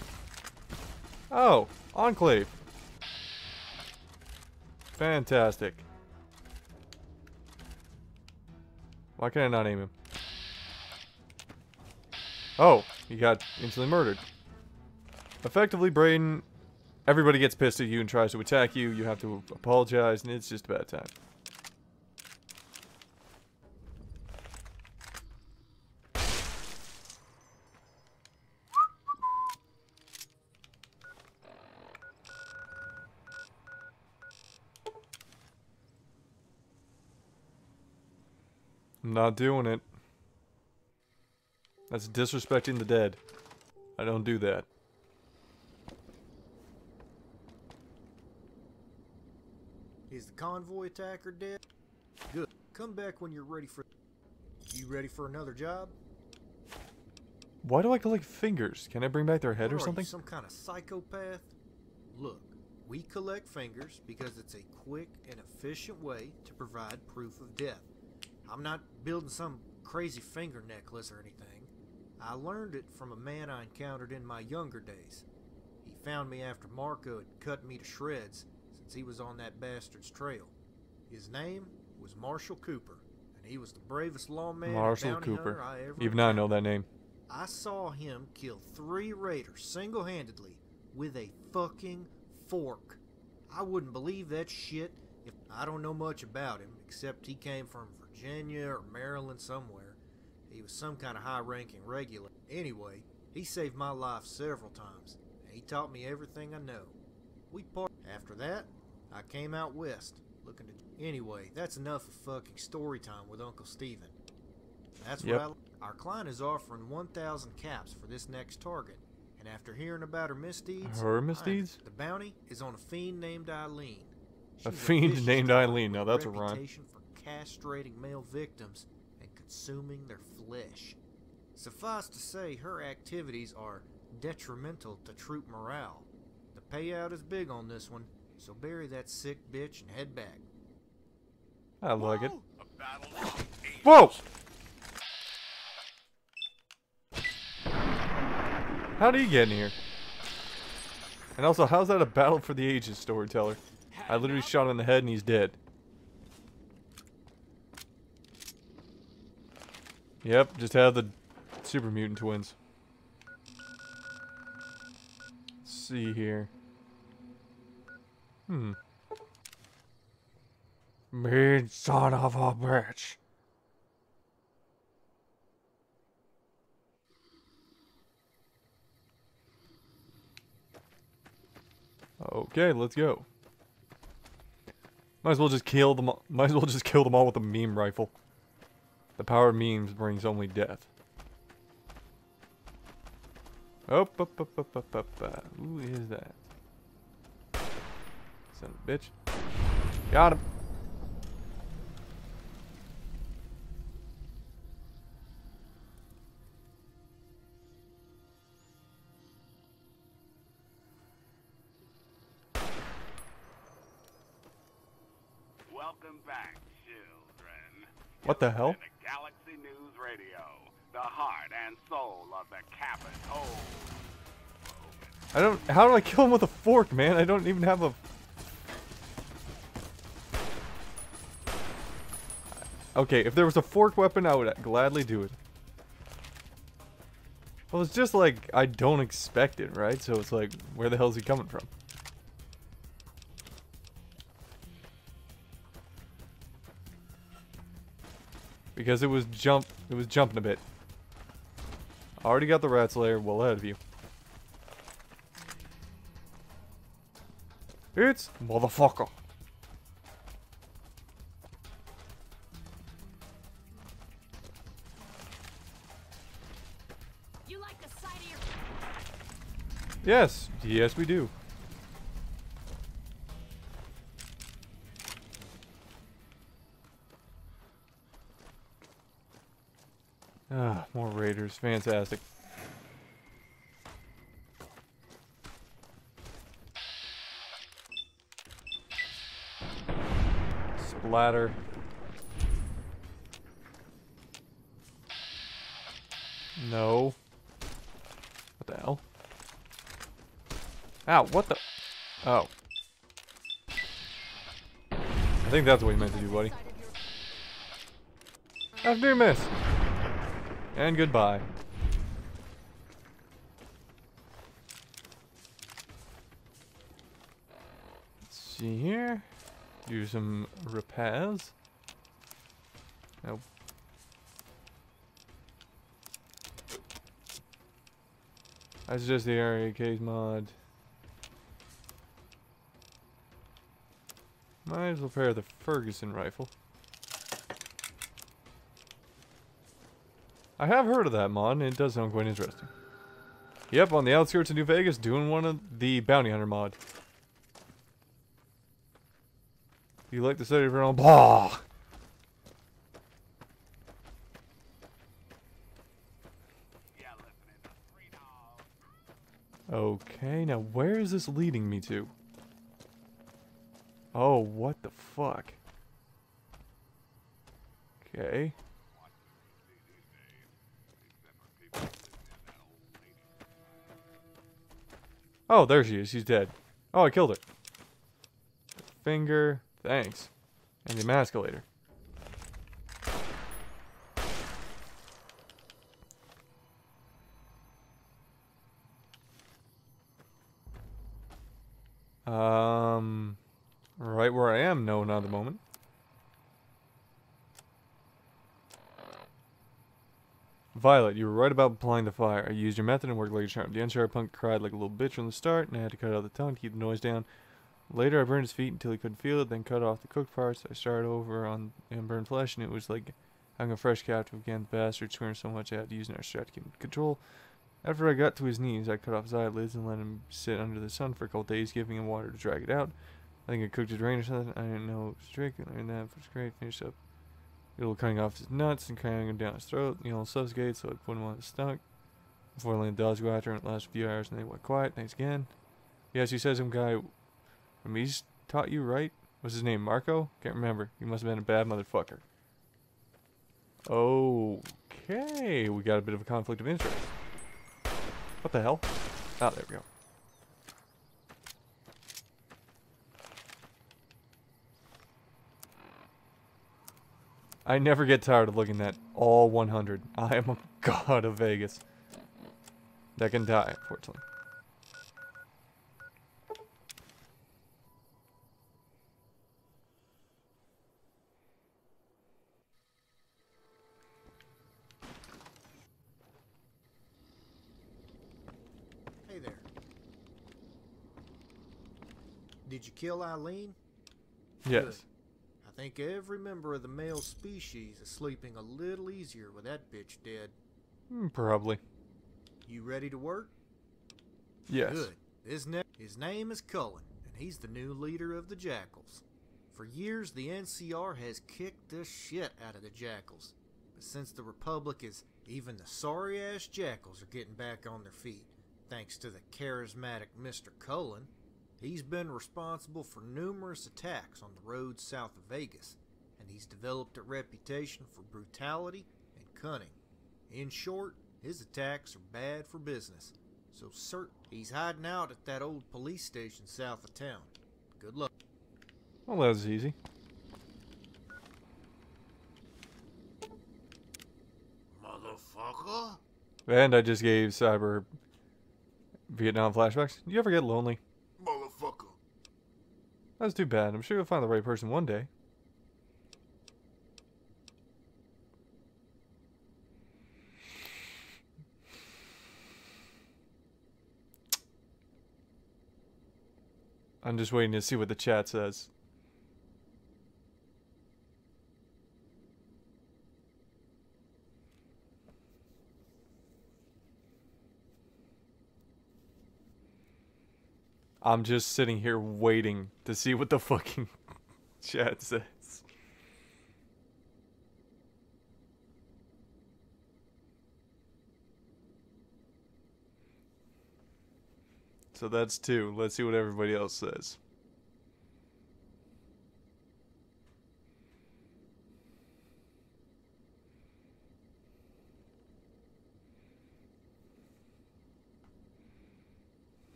Oh, Enclave. Fantastic. Why can I not aim him? Oh, he got instantly murdered. Effectively, Brayden, everybody gets pissed at you and tries to attack you. You have to apologize, and it's just a bad time. I'm not doing it. That's disrespecting the dead. I don't do that. Is the convoy attacker dead? Good. Come back when you're ready for... You ready for another job? Why do I collect fingers? Can I bring back their head or Are you something? some kind of psychopath? Look, we collect fingers because it's a quick and efficient way to provide proof of death. I'm not building some crazy finger necklace or anything. I learned it from a man I encountered in my younger days. He found me after Marco had cut me to shreds since he was on that bastard's trail. His name was Marshall Cooper, and he was the bravest lawman and Marshall bounty Cooper. hunter I ever Even I know encountered. that name. I saw him kill 3 raiders single-handedly with a fucking fork. I wouldn't believe that shit if I don't know much about him, except he came from Virginia or Maryland somewhere. He was some kind of high-ranking regular. Anyway, he saved my life several times, and he taught me everything I know. We parted. After that, I came out west, looking to... Anyway, that's enough of fucking story time with Uncle Steven. That's Yep. what Our client is offering 1,000 caps for this next target, and after hearing about her misdeeds... Her misdeeds? The bounty is on a fiend named Eileen. A She's fiend vicious named dog Eileen. with Now that's a rhyme. reputation for castrating male victims and consuming their flesh. Suffice to say, her activities are detrimental to troop morale. The payout is big on this one, so bury that sick bitch and head back. I like it. A battle of Whoa! angels. How did he get in here? And also, how's that a battle for the ages, Storyteller? I literally shot him in the head and he's dead. Yep, just have the super mutant twins. Let's see here. Mean son of a bitch. Okay, let's go. Might as well just kill them. Might as well just kill them all with a meme rifle. The power of memes brings only death. Up. Who is that? Son of a bitch. Got him. Welcome back, children. What the hell? The Galaxy News Radio, the heart and soul of the Capitol. I don't. How do I kill him with a fork, man? I don't even have a. Okay, if there was a fork weapon, I would gladly do it. Well, it's just like I don't expect it, right? So it's like, where the hell is he coming from? Because it was jumping a bit. Already got the rat slayer well ahead of you. It's motherfucker. You like the sight of your... Yes, yes we do. Ah, more raiders. Fantastic. Splatter. No. What the hell? Ow, what the? Oh. I think that's what you meant to do, buddy. After miss. And goodbye. Let's see here. Do some repairs. Nope. That's just the area case mod. Might as well repair the Ferguson rifle. I have heard of that mod, and it does sound quite interesting. Yep, on the outskirts of New Vegas, doing one of the Bounty Hunter mod. You like the study of your own... Blah! Okay, now where is this leading me to? Oh, what the fuck? Okay. Oh, there she is. She's dead. Oh, I killed her. Finger. Thanks. And the emasculator. Right where I am? No, not at the moment. Violet, you were right about applying the fire. I used your method and worked like a charm. The unsure punk cried like a little bitch from the start, and I had to cut out the tongue to keep the noise down. Later, I burned his feet until he couldn't feel it, then cut off the cooked parts. I started over on and burned flesh, and it was like having a fresh captive again. The bastard squirmed so much I had to use an extra to keep him in control. After I got to his knees, I cut off his eyelids and let him sit under the sun for a couple days, giving him water to drag it out. I think I cooked a drain or something. I didn't know it was trick. I learned that. It was great. Finished up. It'll cutting off his nuts and cramming him down his throat. The yellow suffocate, so it put him on his stomach. Unfortunately, the dogs go after him. It lasts a few hours and they went quiet. Thanks again. Yes, he says some guy from East taught you, right? What's his name? Marco? Can't remember. He must have been a bad motherfucker. Okay. We got a bit of a conflict of interest. What the hell? Oh, there we go. I never get tired of looking at all 100. I am a god of Vegas. That can die, unfortunately. Hey there. Did you kill Eileen? Yes. Good. I think every member of the male species is sleeping a little easier with that bitch dead. Probably. You ready to work? Yes. Good. His name is Cullen, and he's the new leader of the Jackals. For years, the NCR has kicked the shit out of the Jackals. But since the Republic is, even the sorry-ass Jackals are getting back on their feet, thanks to the charismatic Mr. Cullen. He's been responsible for numerous attacks on the roads south of Vegas, and he's developed a reputation for brutality and cunning. In short, his attacks are bad for business. So, sir, he's hiding out at that old police station south of town. Good luck. Well, that was easy. Motherfucker? And I just gave Cyber Vietnam flashbacks. You ever get lonely? Motherfucker. That's too bad. I'm sure you'll find the right person one day. I'm just waiting to see what the chat says. I'm just sitting here waiting to see what the fucking chat says. So that's 2. Let's see what everybody else says.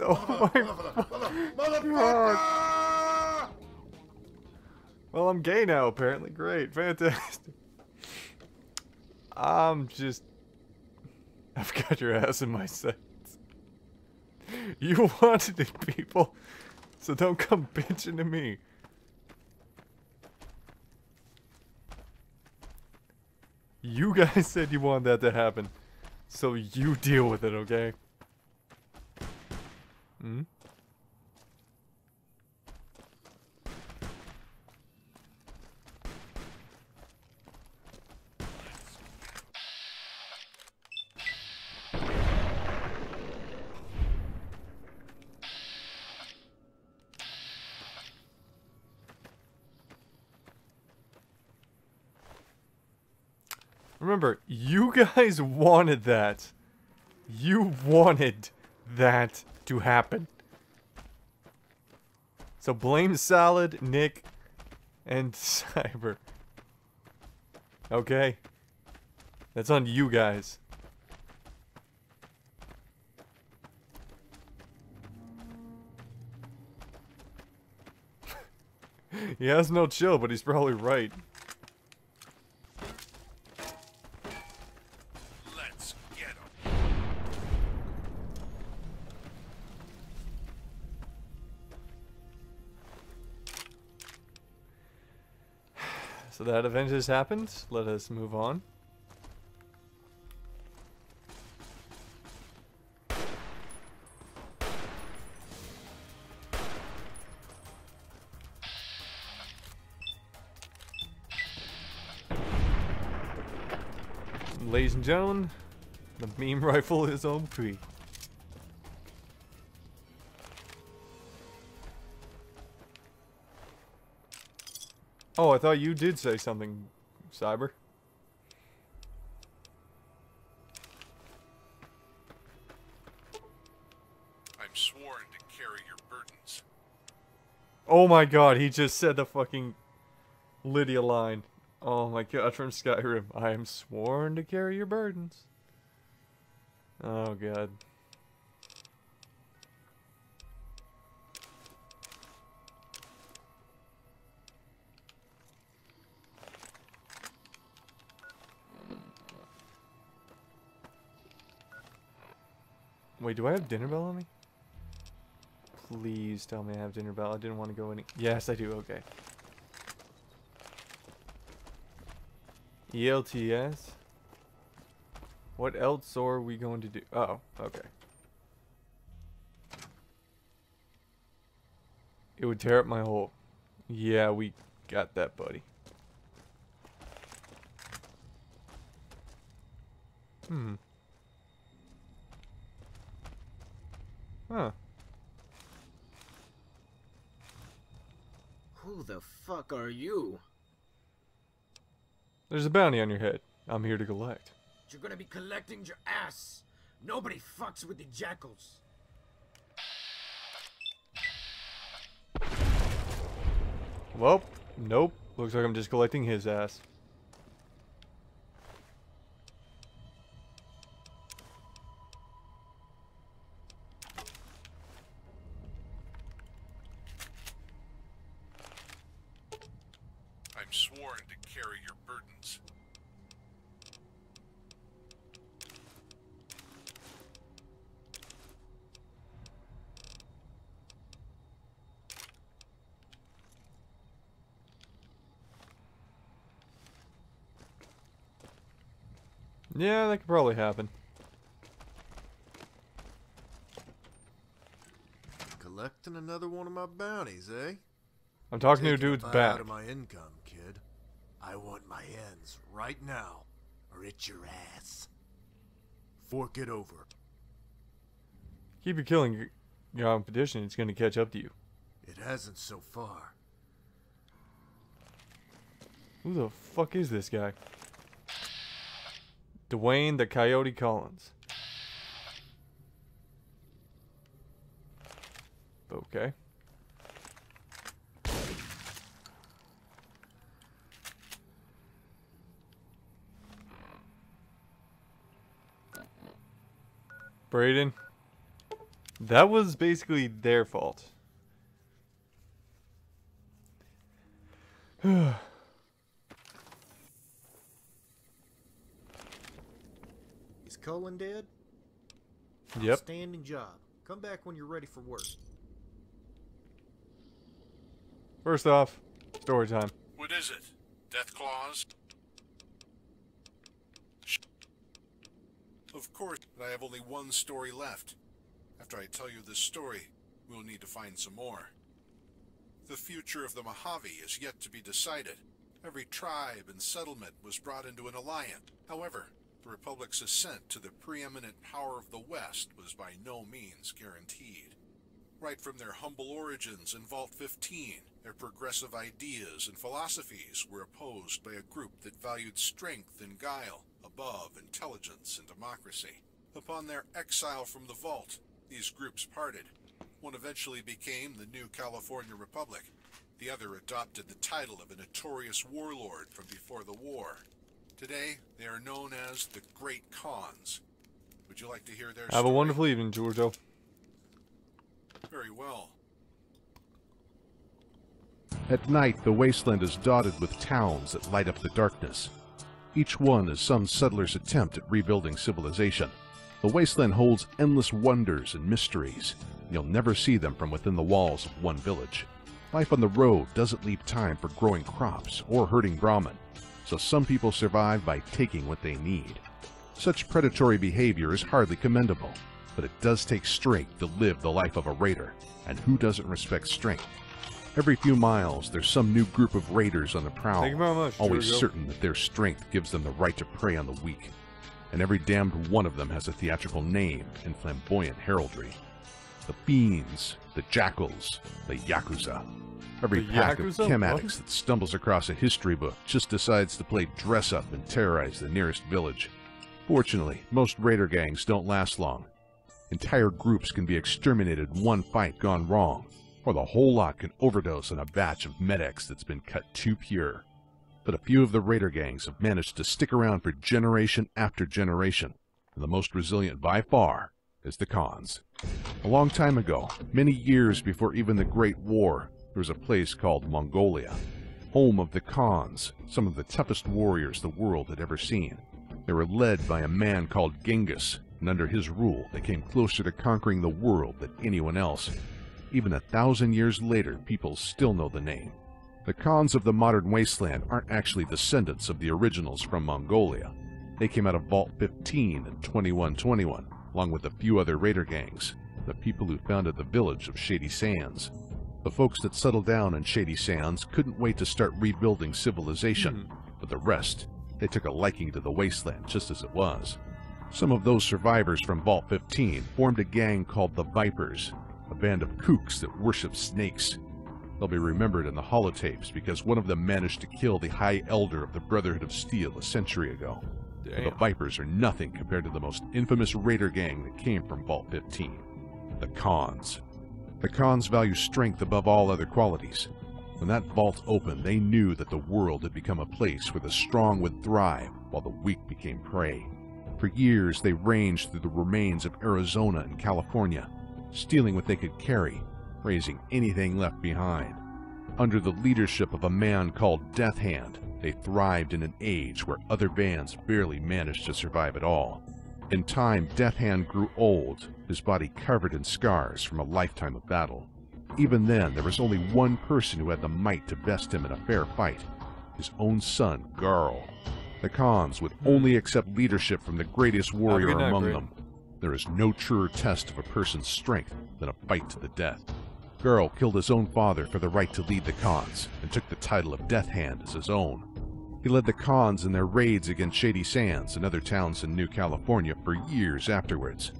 Oh my God. Well, I'm gay now, apparently. Great. Fantastic. I've got your ass in my sights. You wanted it, people. So don't come bitching to me. You guys said you wanted that to happen. So you deal with it, okay? Hmm? Remember, you guys wanted that. You wanted that to happen. So blame Salad, Nick, and Cyber. Okay? That's on you guys. He has no chill, but he's probably right. Let's get him. So that event has happened. Let us move on. Ladies and gentlemen, the beam rifle is OP. Oh, I thought you did say something, Cyber. I'm sworn to carry your burdens. Oh my god, he just said the fucking Lydia line. Oh my god, from Skyrim. I am sworn to carry your burdens. Oh god. Wait, do I have dinner bell on me? Please tell me I have dinner bell. I didn't want to go any. Yes, I do. Okay. ELTS. What else are we going to do? Oh, okay. It would tear up my whole. Yeah, we got that, buddy. Hmm. Huh. Who the fuck are you? There's a bounty on your head. I'm here to collect. You're gonna be collecting your ass. Nobody fucks with the jackals. Well, nope. Looks like I'm just collecting his ass. I'm sworn to carry your burdens. Yeah, that could probably happen. Collecting another one of my bounties, eh? I'm talking to a Taking dude's bite back. out of my income, kid. I want my ends right now, or it's your ass. Fork it over. Keep your killing your competition. It's going to catch up to you. It hasn't so far. Who the fuck is this guy? Dwayne the Coyote Collins. Okay. Brayden. That was basically their fault. Is Cullen dead? Yep. Outstanding job. Come back when you're ready for work. First off, story time. What is it? Death claws? Of course, but I have only one story left. After I tell you this story, we'll need to find some more. The future of the Mojave is yet to be decided. Every tribe and settlement was brought into an alliance. However, the Republic's ascent to the preeminent power of the West was by no means guaranteed. Right from their humble origins in Vault 15, their progressive ideas and philosophies were opposed by a group that valued strength and guile above intelligence and democracy. Upon their exile from the Vault, these groups parted. One eventually became the new California Republic. The other adopted the title of a notorious warlord from before the war. Today, they are known as the Great Khans. Would you like to hear their story? Have a wonderful evening, Giorgio. Very well. At night, the wasteland is dotted with towns that light up the darkness. Each one is some settler's attempt at rebuilding civilization. The wasteland holds endless wonders and mysteries. You'll never see them from within the walls of one village. Life on the road doesn't leave time for growing crops or herding Brahmin, so some people survive by taking what they need. Such predatory behavior is hardly commendable, but it does take strength to live the life of a raider, and who doesn't respect strength? Every few miles, there's some new group of raiders on the prowl, Thank you very much, always Giorgio. certain that their strength gives them the right to prey on the weak. and every damned one of them has a theatrical name and flamboyant heraldry. The Fiends, the Jackals, the Yakuza. Every The pack Yakuza? of chem What? addicts that stumbles across a history book just decides to play dress-up and terrorize the nearest village. Fortunately, most raider gangs don't last long. Entire groups can be exterminated in one fight gone wrong, or the whole lot can overdose on a batch of Med-X that's been cut too pure. But a few of the raider gangs have managed to stick around for generation after generation, and the most resilient by far is the Khans. A long time ago, many years before even the Great War, there was a place called Mongolia, home of the Khans, some of the toughest warriors the world had ever seen. They were led by a man called Genghis, and under his rule they came closer to conquering the world than anyone else. Even 1,000 years later, people still know the name. The Khans of the modern wasteland aren't actually descendants of the originals from Mongolia. They came out of Vault 15 and 2121, along with a few other raider gangs, the people who founded the village of Shady Sands. The folks that settled down in Shady Sands couldn't wait to start rebuilding civilization, but the rest, they took a liking to the wasteland just as it was. Some of those survivors from Vault 15 formed a gang called the Vipers, a band of kooks that worship snakes. They'll be remembered in the holotapes because one of them managed to kill the High Elder of the Brotherhood of Steel a century ago. Damn. The Vipers are nothing compared to the most infamous raider gang that came from Vault 15, the Khans. The Khans value strength above all other qualities. When that vault opened, they knew that the world had become a place where the strong would thrive while the weak became prey. For years, they ranged through the remains of Arizona and California, stealing what they could carry, raising anything left behind. Under the leadership of a man called Death Hand, they thrived in an age where other bands barely managed to survive at all. In time, Death Hand grew old, his body covered in scars from a lifetime of battle. Even then, there was only one person who had the might to best him in a fair fight, his own son, Garl. The Khans would only accept leadership from the greatest warrior among them. There is no truer test of a person's strength than a fight to the death. Garl killed his own father for the right to lead the Khans, and took the title of Death Hand as his own. He led the Khans in their raids against Shady Sands and other towns in New California for years afterwards.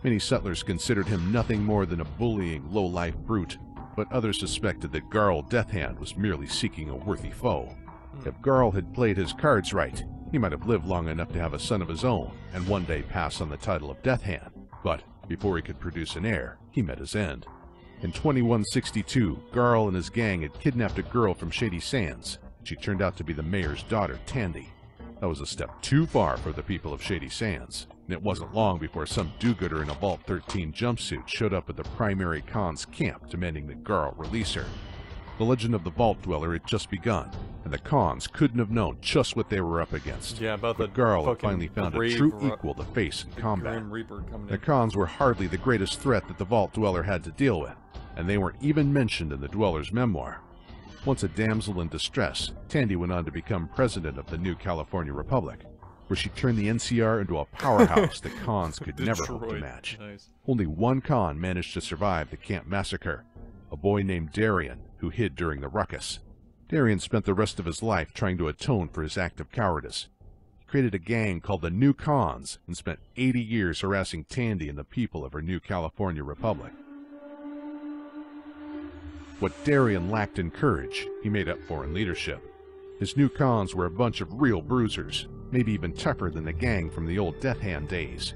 Many settlers considered him nothing more than a bullying, low-life brute, but others suspected that Garl Death Hand was merely seeking a worthy foe. If Garl had played his cards right, he might have lived long enough to have a son of his own and one day pass on the title of Death Hand, but before he could produce an heir, he met his end. In 2162, Garl and his gang had kidnapped a girl from Shady Sands. She turned out to be the mayor's daughter, Tandy. That was a step too far for the people of Shady Sands, and it wasn't long before some do-gooder in a Vault 13 jumpsuit showed up at the primary Khan's camp demanding that Garl release her. The legend of the Vault Dweller had just begun, and the Khans couldn't have known just what they were up against. Yeah, about but the Garl had fucking finally found a brave true equal to face in the combat. Grim Reaper coming The in. Khans were hardly the greatest threat that the Vault Dweller had to deal with, and they weren't even mentioned in the Dweller's memoir. Once a damsel in distress, Tandy went on to become president of the new California Republic, where she turned the NCR into a powerhouse that Khans could never hope to Detroit. match. Nice. Only one Khan managed to survive the camp massacre, a boy named Darien, who hid during the ruckus. Darien spent the rest of his life trying to atone for his act of cowardice. He created a gang called the New Khans and spent 80 years harassing Tandy and the people of her new California Republic. What Darien lacked in courage, he made up for in leadership. His new Khans were a bunch of real bruisers, maybe even tougher than the gang from the old Death Hand days.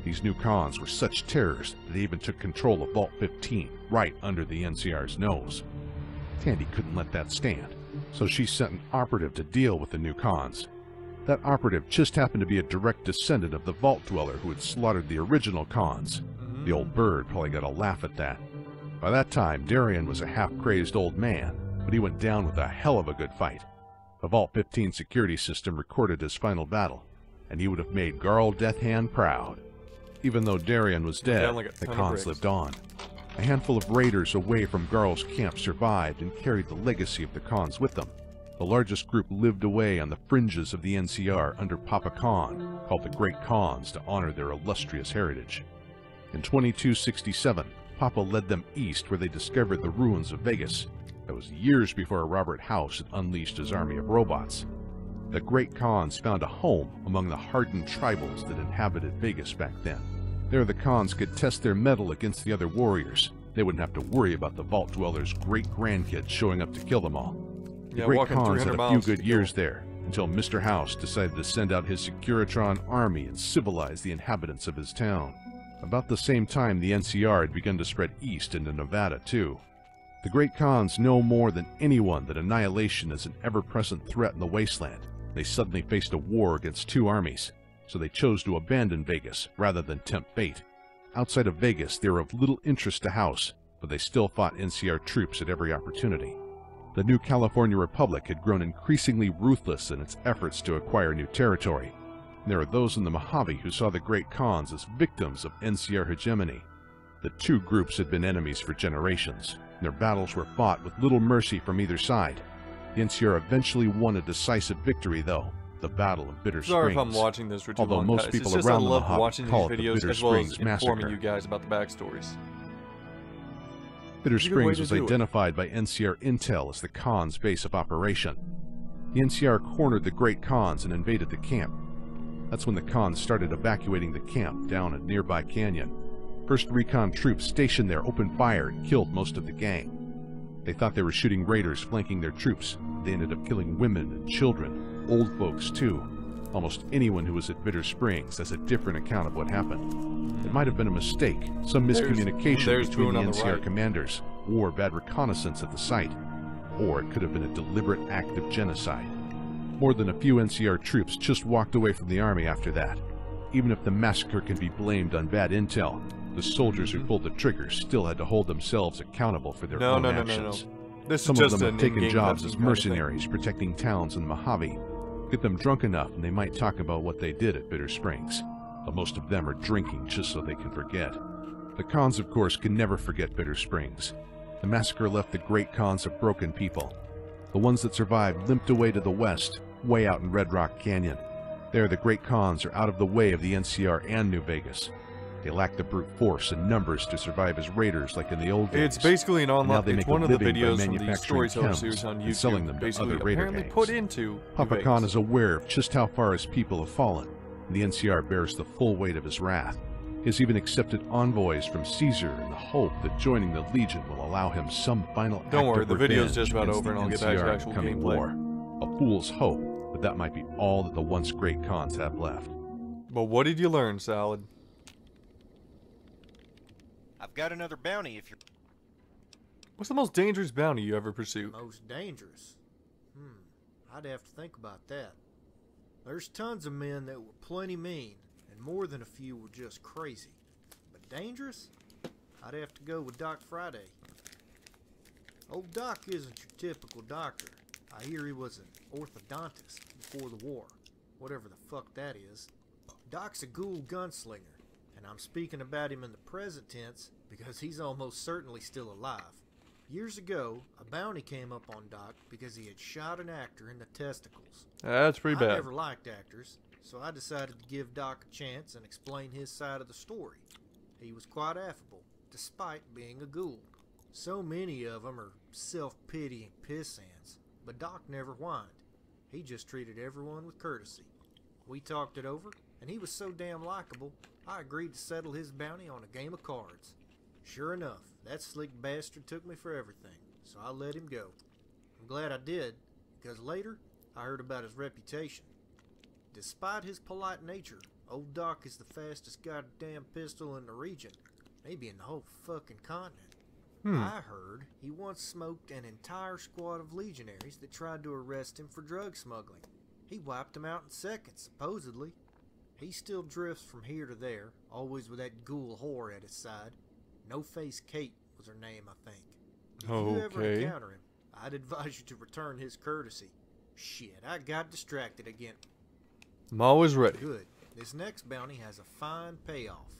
These new Khans were such terrors that they even took control of Vault 15, right under the NCR's nose. Tandy couldn't let that stand, so she sent an operative to deal with the new Khans. That operative just happened to be a direct descendant of the Vault Dweller who had slaughtered the original Khans. The old bird probably got a laugh at that. By that time, Darien was a half-crazed old man, but he went down with a hell of a good fight. The Vault 15 security system recorded his final battle, and he would have made Garl Death Hand proud. Even though Darien was dead, like a the ton of Khans bricks. lived on. A handful of raiders away from Garl's camp survived and carried the legacy of the Khans with them. The largest group lived away on the fringes of the NCR under Papa Khan, called the Great Khans to honor their illustrious heritage. In 2267, Papa led them east where they discovered the ruins of Vegas. That was years before Robert House had unleashed his army of robots. the great Khans found a home among the hardened tribals that inhabited Vegas back then. There the Khans could test their mettle against the other warriors. They wouldn't have to worry about the Vault Dwellers' great-grandkids showing up to kill them all. The great Khans had a few good years there, until Mr. House decided to send out his Securitron army and civilize the inhabitants of his town. About the same time, the NCR had begun to spread east into Nevada, too. The great Khans know more than anyone that annihilation is an ever-present threat in the wasteland. They suddenly faced a war against two armies, so they chose to abandon Vegas rather than tempt fate. Outside of Vegas, they were of little interest to House, but they still fought NCR troops at every opportunity. The new California Republic had grown increasingly ruthless in its efforts to acquire new territory. There are those in the Mojave who saw the great Khans as victims of NCR hegemony. The two groups had been enemies for generations. Their battles were fought with little mercy from either side. The NCR eventually won a decisive victory, though, the Battle of Bitter Springs. Sorry if I'm watching this for too Although long, most guys. people It's just around I the love Mojave watching these call it the videos Bitter as well as Springs informing Massacre. you guys about the backstories. Bitter It's a good way Springs to was do it. identified by NCR Intel as the Khans' base of operation. The NCR cornered the great Khans and invaded the camp. That's when the Khans started evacuating the camp down a nearby canyon. First recon troops stationed there opened fire and killed most of the gang. They thought they were shooting raiders flanking their troops. They ended up killing women and children, old folks too. Almost anyone who was at Bitter Springs has a different account of what happened. It might have been a mistake, some miscommunication between the NCR commanders, or bad reconnaissance at the site, or it could have been a deliberate act of genocide. More than a few NCR troops just walked away from the army after that. Even if the massacre can be blamed on bad intel, the soldiers who pulled the triggers still had to hold themselves accountable for their own actions. Some of them have taken jobs as mercenaries protecting towns in the Mojave. Get them drunk enough and they might talk about what they did at Bitter Springs. But most of them are drinking just so they can forget. The Khans, of course, can never forget Bitter Springs. The massacre left the great Khans a broken people. The ones that survived limped away to the west, way out in Red Rock Canyon. There, the great Khans are out of the way of the NCR and New Vegas. They lack the brute force and numbers to survive as raiders like in the old days. It's basically an online. Now they make It's one a of the living by videos from the manufacturing Storyteller series chems on and selling YouTube. them to Basically, other raider apparently gangs. put into Papa New Khan Vegas. is aware of just how far his people have fallen, and the NCR bears the full weight of his wrath. He has even accepted envoys from Caesar in the hope that joining the Legion will allow him some final act Don't worry, of the video's revenge just about against over and the I'll get back to NCR actual coming gameplay. war. A fool's hope, but that might be all that the once great Khans have left. But what did you learn, Salad? I've got another bounty if you're... What's the most dangerous bounty you ever pursued? Most dangerous? I'd have to think about that. There's tons of men that were plenty mean, and more than a few were just crazy. But dangerous? I'd have to go with Doc Friday. Old Doc isn't your typical doctor. I hear he was an orthodontist before the war. Whatever the fuck that is. Doc's a ghoul gunslinger, and I'm speaking about him in the present tense because he's almost certainly still alive. Years ago, a bounty came up on Doc because he had shot an actor in the testicles. That's pretty bad. I never liked actors, so I decided to give Doc a chance and explain his side of the story. He was quite affable, despite being a ghoul. So many of them are self-pitying pissants, but Doc never whined. He just treated everyone with courtesy. We talked it over, and he was so damn likable, I agreed to settle his bounty on a game of cards. Sure enough, that slick bastard took me for everything, so I let him go. I'm glad I did, because later I heard about his reputation. Despite his polite nature, old Doc is the fastest goddamn pistol in the region, maybe in the whole fucking continent. I heard he once smoked an entire squad of legionaries that tried to arrest him for drug smuggling. He wiped them out in seconds, supposedly. He still drifts from here to there, always with that ghoul whore at his side. No-Face Kate was her name, I think. If you ever encounter him, I'd advise you to return his courtesy. Shit, I got distracted again. I'm always ready. Good. This next bounty has a fine payoff.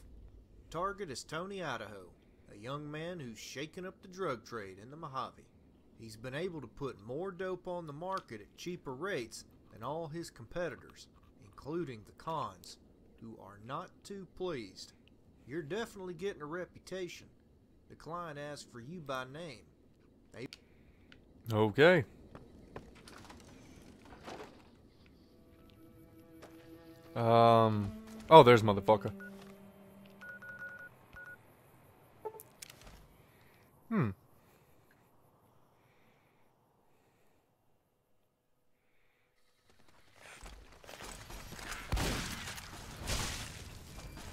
Target is Tony Idaho, a young man who's shaken up the drug trade in the Mojave. He's been able to put more dope on the market at cheaper rates than all his competitors, including the Khans, who are not too pleased. You're definitely getting a reputation. The client asked for you by name. Okay. Oh, there's motherfucker. Hmm.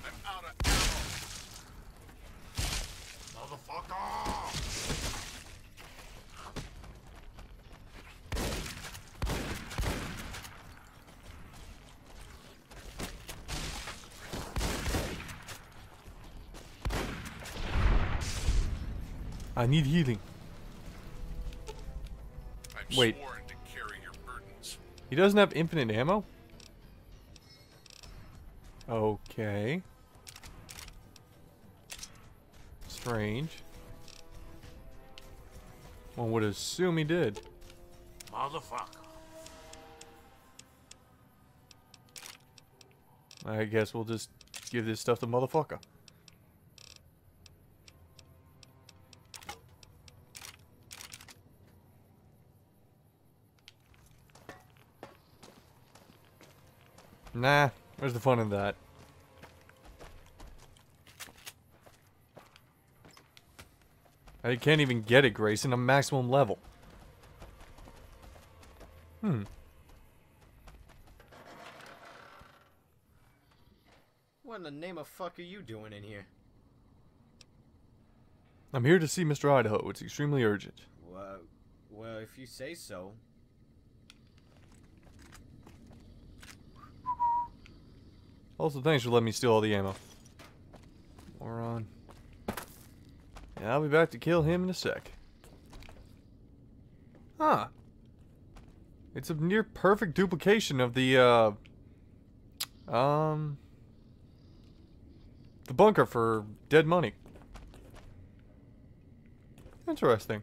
I'm out of ammo. Motherfucker! I need healing. I'm Wait. sworn to carry your burdens. He doesn't have infinite ammo? Okay. Strange. One would assume he did. Motherfucker. I guess we'll just give this stuff to motherfucker. Nah, where's the fun in that? I can't even get it, Grayson. I'm maximum level. What in the name of fuck are you doing in here? I'm here to see Mr. Idaho. It's extremely urgent. Well, if you say so. Also, thanks for letting me steal all the ammo. Moron. Yeah, I'll be back to kill him in a sec. Huh. It's a near perfect duplication of the bunker for dead money. Interesting.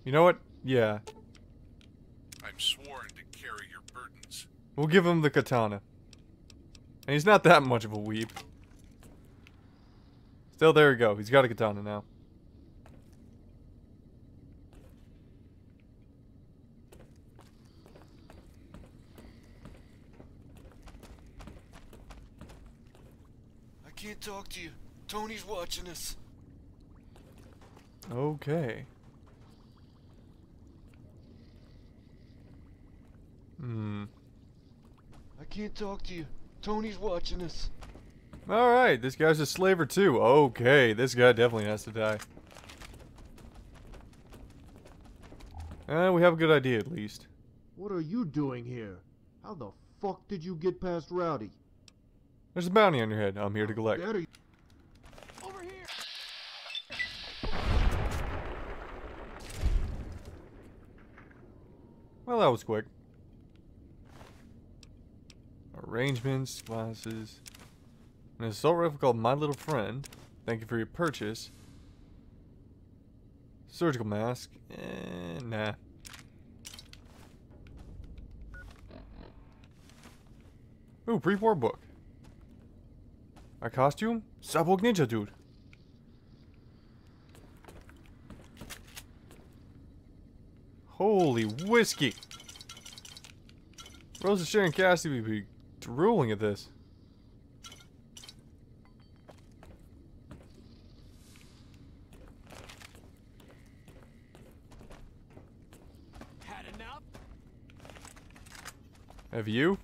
You know what? Yeah. I'm sworn to carry your burdens. We'll give him the katana. And he's not that much of a weep. Still, there we go. He's got a katana now. I can't talk to you. Tony's watching us. Okay. I can't talk to you. Tony's watching us. Alright, this guy's a slaver too. Okay, this guy definitely has to die. We have a good idea at least. What are you doing here? How the fuck did you get past Rowdy? There's a bounty on your head. I'm here to collect. Over here. Well, that was quick. Arrangements, glasses. An assault rifle called My Little Friend. Thank you for your purchase. Surgical mask. Nah. Ooh, pre-war book. Our costume? Cyborg Ninja Dude. Holy whiskey. Rosa Sharon Cassidy would be drooling at this. Had enough? Have you?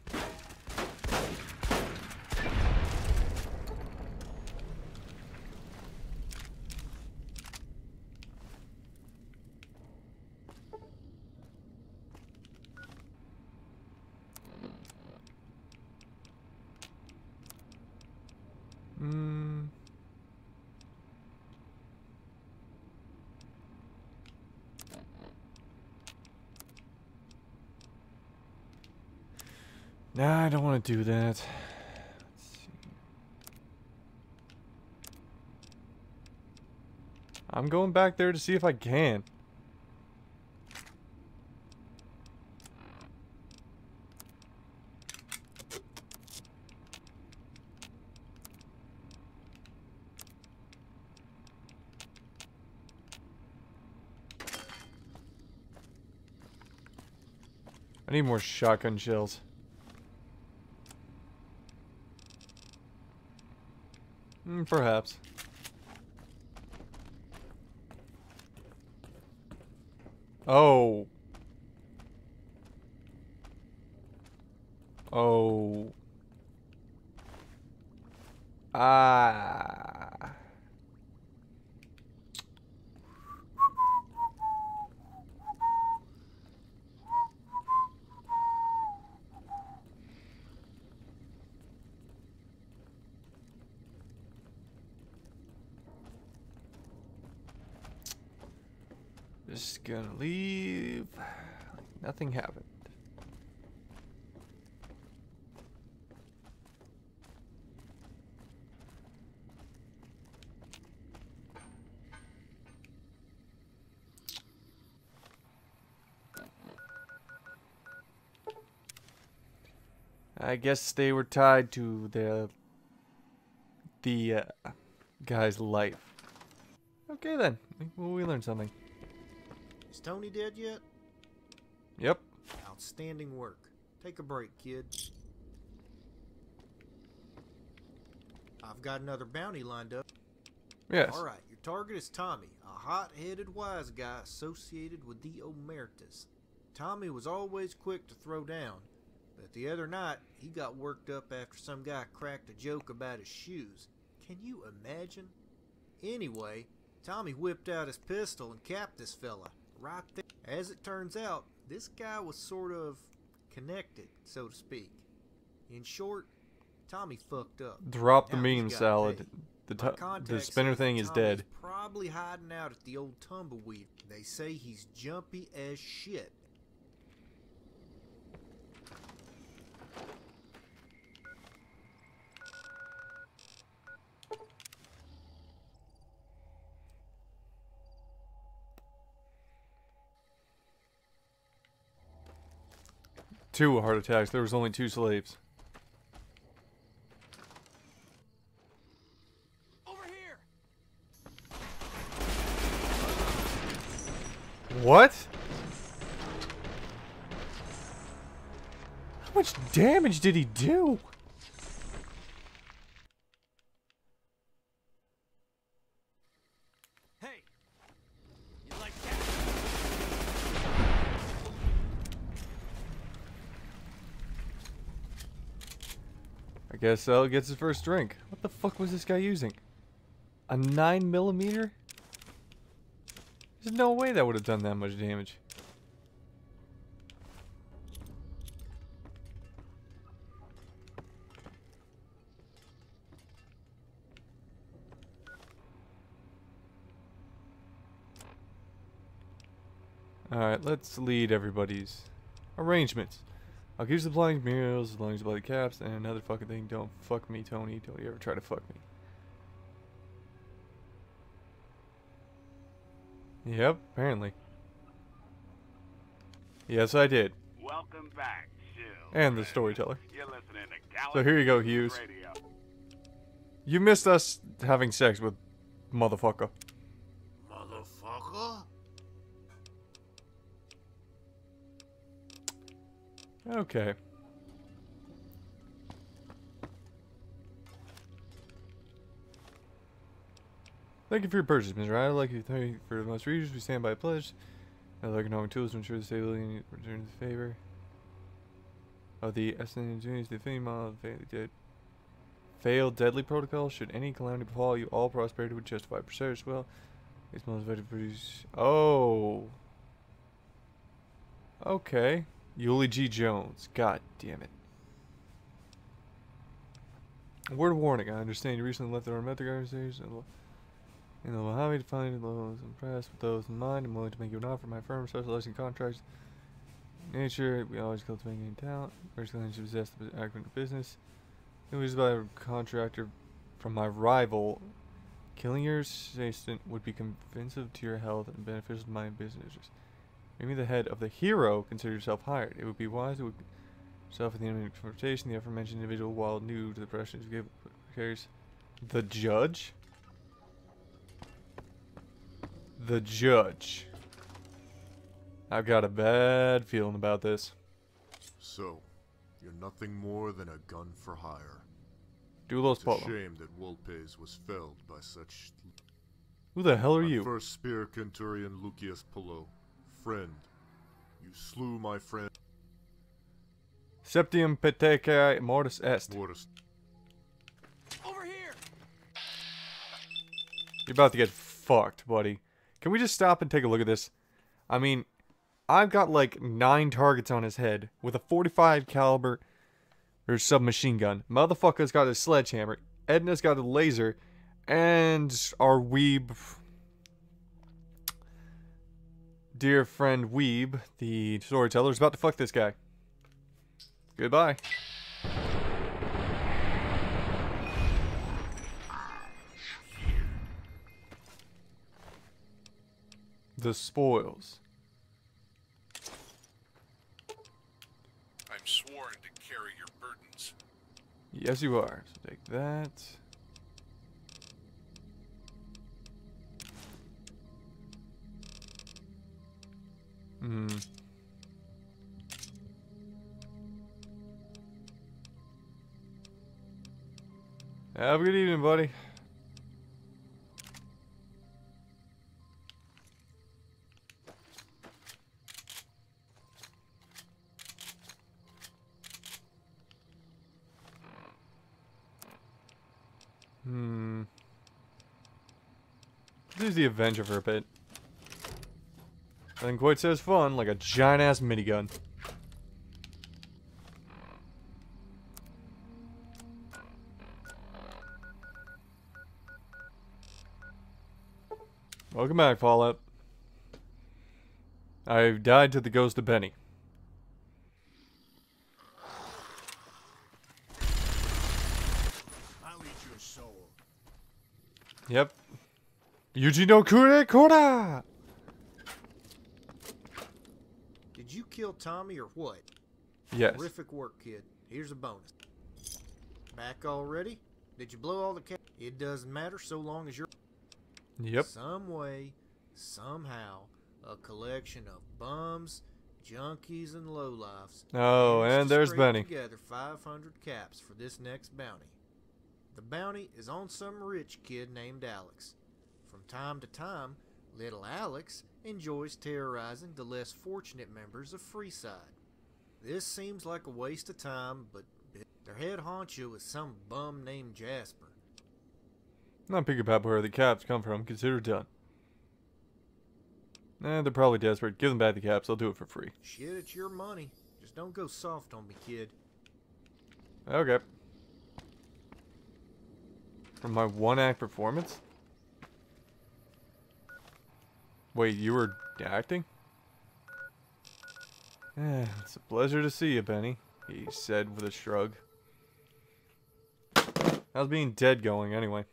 Nah, I don't want to do that. Let's see. I'm going back there to see if I can. I need more shotgun shells. Perhaps. Oh. Oh. Ah. Just gonna leave. Nothing happened. I guess they were tied to the guy's life. Okay then, well, we learned something. Is Tony dead yet? Yep. Outstanding work. Take a break, kid. I've got another bounty lined up. Yes. Alright, your target is Tommy, a hot-headed wise guy associated with the Omertas. Tommy was always quick to throw down, but the other night, he got worked up after some guy cracked a joke about his shoes. Can you imagine? Anyway, Tommy whipped out his pistol and capped this fella, right there. As it turns out, this guy was sort of connected, so to speak. In short, Tommy fucked up. Drop the Now meme he's got salad. paid. The My contact spinner says thing is Tommy's dead. probably hiding out at the old tumbleweed. They say he's jumpy as shit. Two heart attacks. There was only 2 slaves. Over here. What? How much damage did he do? Hey. You like that? I guess L gets his first drink. What the fuck was this guy using? A 9mm? There's no way that would have done that much damage. Alright, let's lead everybody's arrangements. I'll keep supplying meals as long as you buy the caps, and another fucking thing, don't fuck me, Tony. Don't you ever try to fuck me. Yep, apparently. Yes, I did. Welcome back, Shield. And the Storyteller. You're listening to So here you go, Hughes. Radio. You missed us having sex with motherfucker. Motherfucker? Okay. Thank you for your purchase, Mr. I'd like to thank you for the most readers. We stand by a pledge. I'd like economic tools to ensure the stability and return the favor of the SNGs, the Infinity Model, failed deadly protocol. Should any calamity befall you, all prosperity would justify Preserve as well. These models to produce. Oh. Okay. Yulie G. Jones. God damn it. Word of warning. I understand you recently left the romantic organization. In the Mojave, find those impressed with those in mind. I'm willing to make you an offer. My firm specializes in contracts. Nature, we always cultivate any talent. First claim to possess the acumen of business. It was by a contractor from my rival. Killing your assistant would be convincing to your health and beneficial to my business interests. Maybe the head of the hero consider yourself hired. It would be wise to yourself in the enemy confrontation. The aforementioned individual, while new to the profession, carries the judge. The judge. I've got a bad feeling about this. So, you're nothing more than a gun for hire. Dulos It's a Polo. shame that Wolpes was felled by such... Who the hell are you? First Spear Centurion Lucius Polo. Friend. You slew my friend. Septium Petecae Mortis Est. Mortis. Over here! You're about to get fucked, buddy. Can we just stop and take a look at this? I mean, I've got like 9 targets on his head with a 45 caliber or submachine gun. Motherfucker's got a sledgehammer. Edna's got a laser. And our weeb, dear friend Weeb, the storyteller, is about to fuck this guy. Goodbye. The spoils. I'm sworn to carry your burdens. Yes, you are. So take that. Have a good evening, buddy. Use the Avenger for a bit. Nothing quite so fun, like a giant-ass minigun. Welcome back, Fallout. I've died to the ghost of Benny. I'll eat your soul. Yep. Yuji no Kure Kora! Did you kill Tommy or what? Yes. Terrific work, kid. Here's a bonus. Back already? Did you blow all the cat? It doesn't matter so long as you're... Yep. Some way, somehow, a collection of bums, junkies, and lowlifes. Oh, managed and to there's scrape Benny. Together 500 caps for this next bounty. The bounty is on some rich kid named Alex. From time to time, little Alex enjoys terrorizing the less fortunate members of Freeside. This seems like a waste of time, but their head honcho is some bum named Jasper. Not pick about where the caps come from. Consider done. They're probably desperate. Give them back the caps. They'll do it for free. Shit, it's your money. Just don't go soft on me, kid. Okay. From my one-act performance? Wait, you were acting? It's a pleasure to see you, Benny, he said with a shrug. How's being dead going, anyway?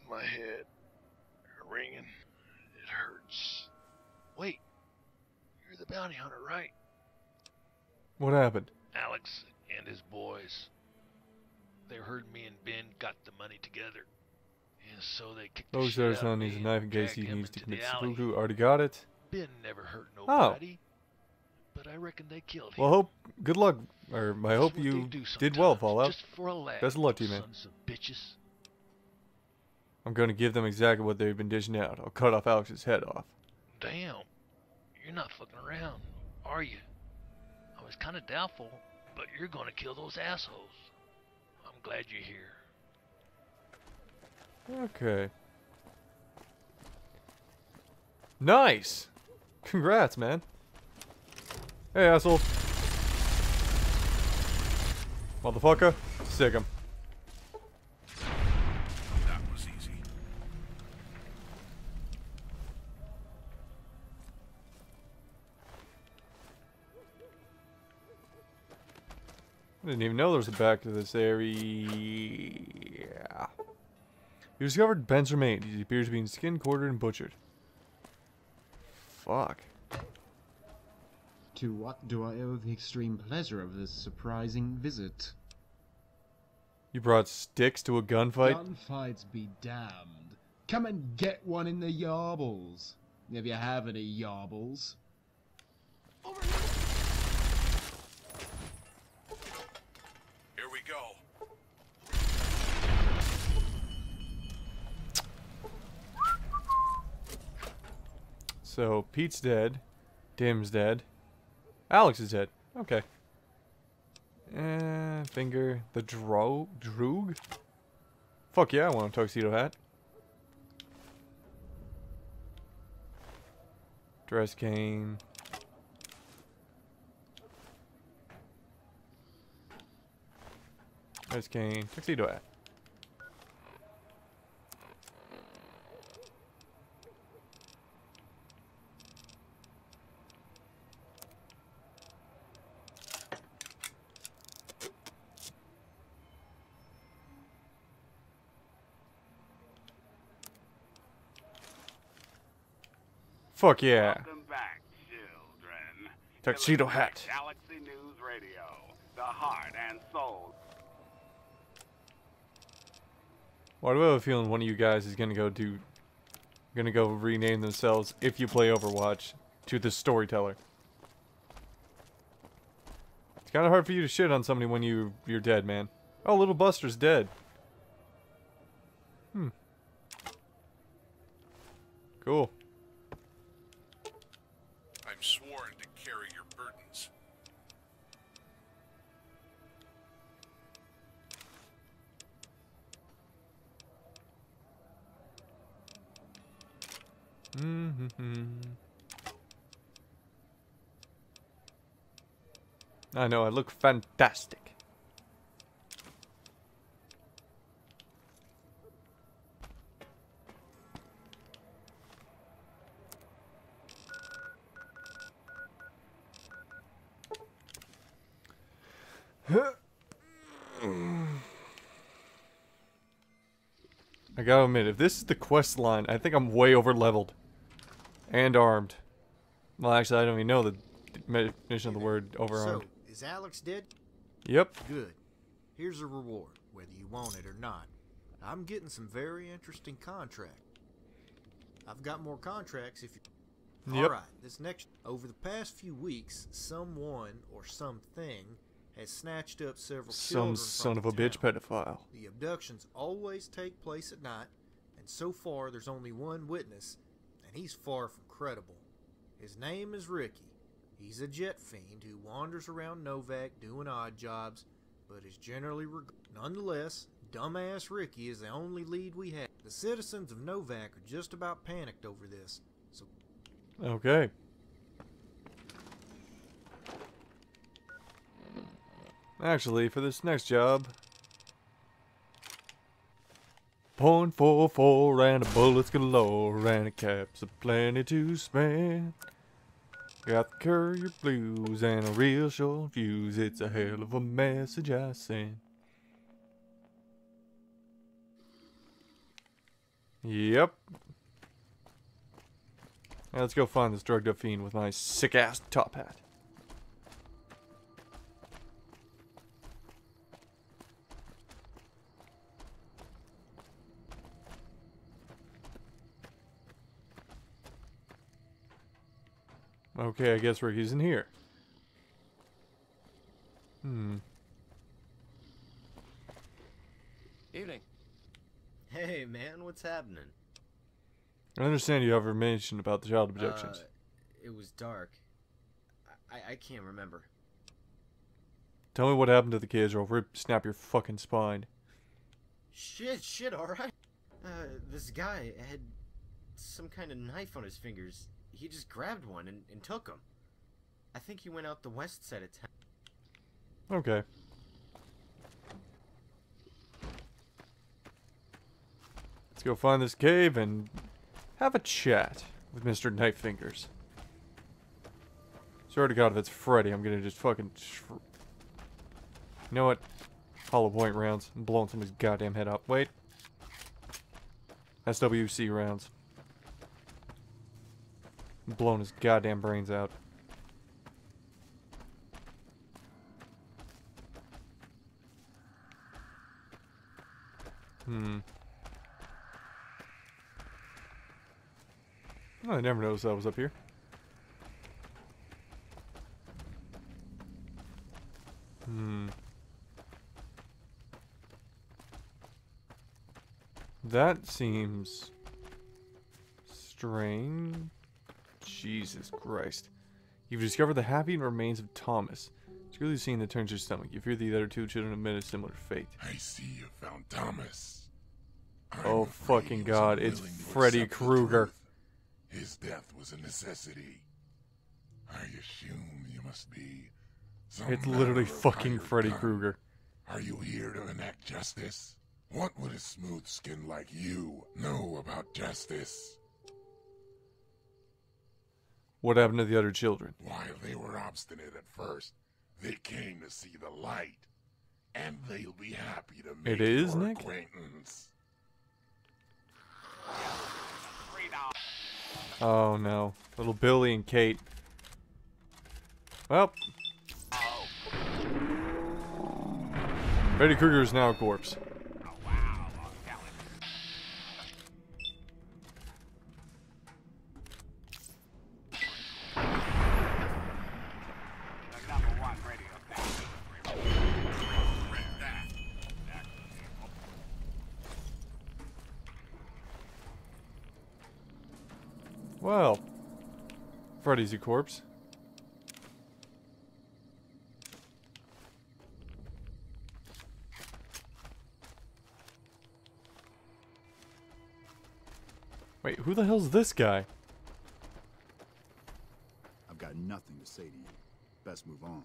My head ringing. It hurts. Wait, you're the bounty hunter, right? What happened? Alex and his boys. They heard me and Ben got the money together. And so they kicked the Oh, shit sir, out of son me needs a and knife in case dragged he him needs to into commit the alley. seppuku. Already got it. Ben never hurt Oh. nobody. But I reckon they killed him. Well, good luck. Or I hope what you they do did well, sometimes, Fallout. just for a laugh, Best of luck to you, man. sons of bitches. I'm going to give them exactly what they've been dishing out. I'll cut off Alex's head off. Damn, you're not fucking around, are you? I was kind of doubtful, but you're gonna kill those assholes. I'm glad you're here. Okay. Nice! Congrats, man. Hey, asshole. Motherfucker. Sick him. That was easy. I didn't even know there was a back to this area. You discovered Ben's remains. He appears to be skinned, quartered, and butchered. Fuck. To what do I owe the extreme pleasure of this surprising visit? You brought sticks to a gunfight? Gunfights be damned. Come and get one in the yarbles. If you have any yarbles. Here we go. So, Pete's dead. Tim's dead. Alex is dead. Okay. Finger. The Droog? Fuck yeah, I want a tuxedo hat. Dress cane. Dress cane. Tuxedo hat. Fuck yeah. Welcome back, children. Tuxedo hat. Galaxy News Radio, the heart and soul. Why do I have a feeling one of you guys is gonna go rename themselves, if you play Overwatch, to the Storyteller? It's kind of hard for you to shit on somebody when you're dead, man. Oh, little Buster's dead. Cool. I'm sworn to carry your burdens. I know, I look fantastic. I gotta admit, if this is the quest line, I think I'm way over leveled. And armed. Well, actually, I don't even know the definition of the word overarmed. So, is Alex dead? Yep. Good. Here's a reward, whether you want it or not. I'm getting some very interesting contracts. I've got more contracts if you... Yep. Alright, this next... Over the past few weeks, someone or something has snatched up several children Some son from of a the bitch town. pedophile. The abductions always take place at night, and so far there's only one witness, and he's far from credible. His name is Ricky. He's a jet fiend who wanders around Novak doing odd jobs, but is generally nonetheless, dumbass Ricky is the only lead we have. The citizens of Novak are just about panicked over this, so... Okay. Actually, for this next job... .44 and a bullets galore and a caps aplenty to spend. Got the Courier blues and a real short fuse. It's a hell of a message I send. Yep. Now let's go find this drugged up fiend with my sick ass top hat. Okay, I guess Ricky's in here. Evening. Hey, man, what's happening? I understand you have information about the child abductions. It was dark. I can't remember. Tell me what happened to the kids or I'll snap your fucking spine. Shit, alright. This guy had some kind of knife on his fingers. He just grabbed one and took him. I think he went out the west side of town. Okay. Let's go find this cave and have a chat with Mr. Knife Fingers. Swear to God, if it's Freddy, I'm gonna just fucking You know what? Hollow point rounds. I'm blowing somebody's goddamn head up. Wait. SWC rounds. I'm blowing his goddamn brains out. Oh, I never noticed that was up here. That seems strange. Jesus Christ. You've discovered the happy remains of Thomas. It's really scene that turns your stomach. You fear the other two children have met a similar fate. I see you found Thomas. Oh fucking god, it's Freddy Krueger. His death was a necessity. I assume you must be It's literally fucking Freddy Krueger. Are you here to enact justice? What would a smooth skin like you know about justice? What happened to the other children? While they were obstinate at first, they came to see the light. And they'll be happy to make your acquaintance. Oh no. Little Billy and Kate. Well. Freddy Krueger is now a corpse. Well, Freddy's a corpse. Wait, who the hell's this guy? I've got nothing to say to you. Best move on.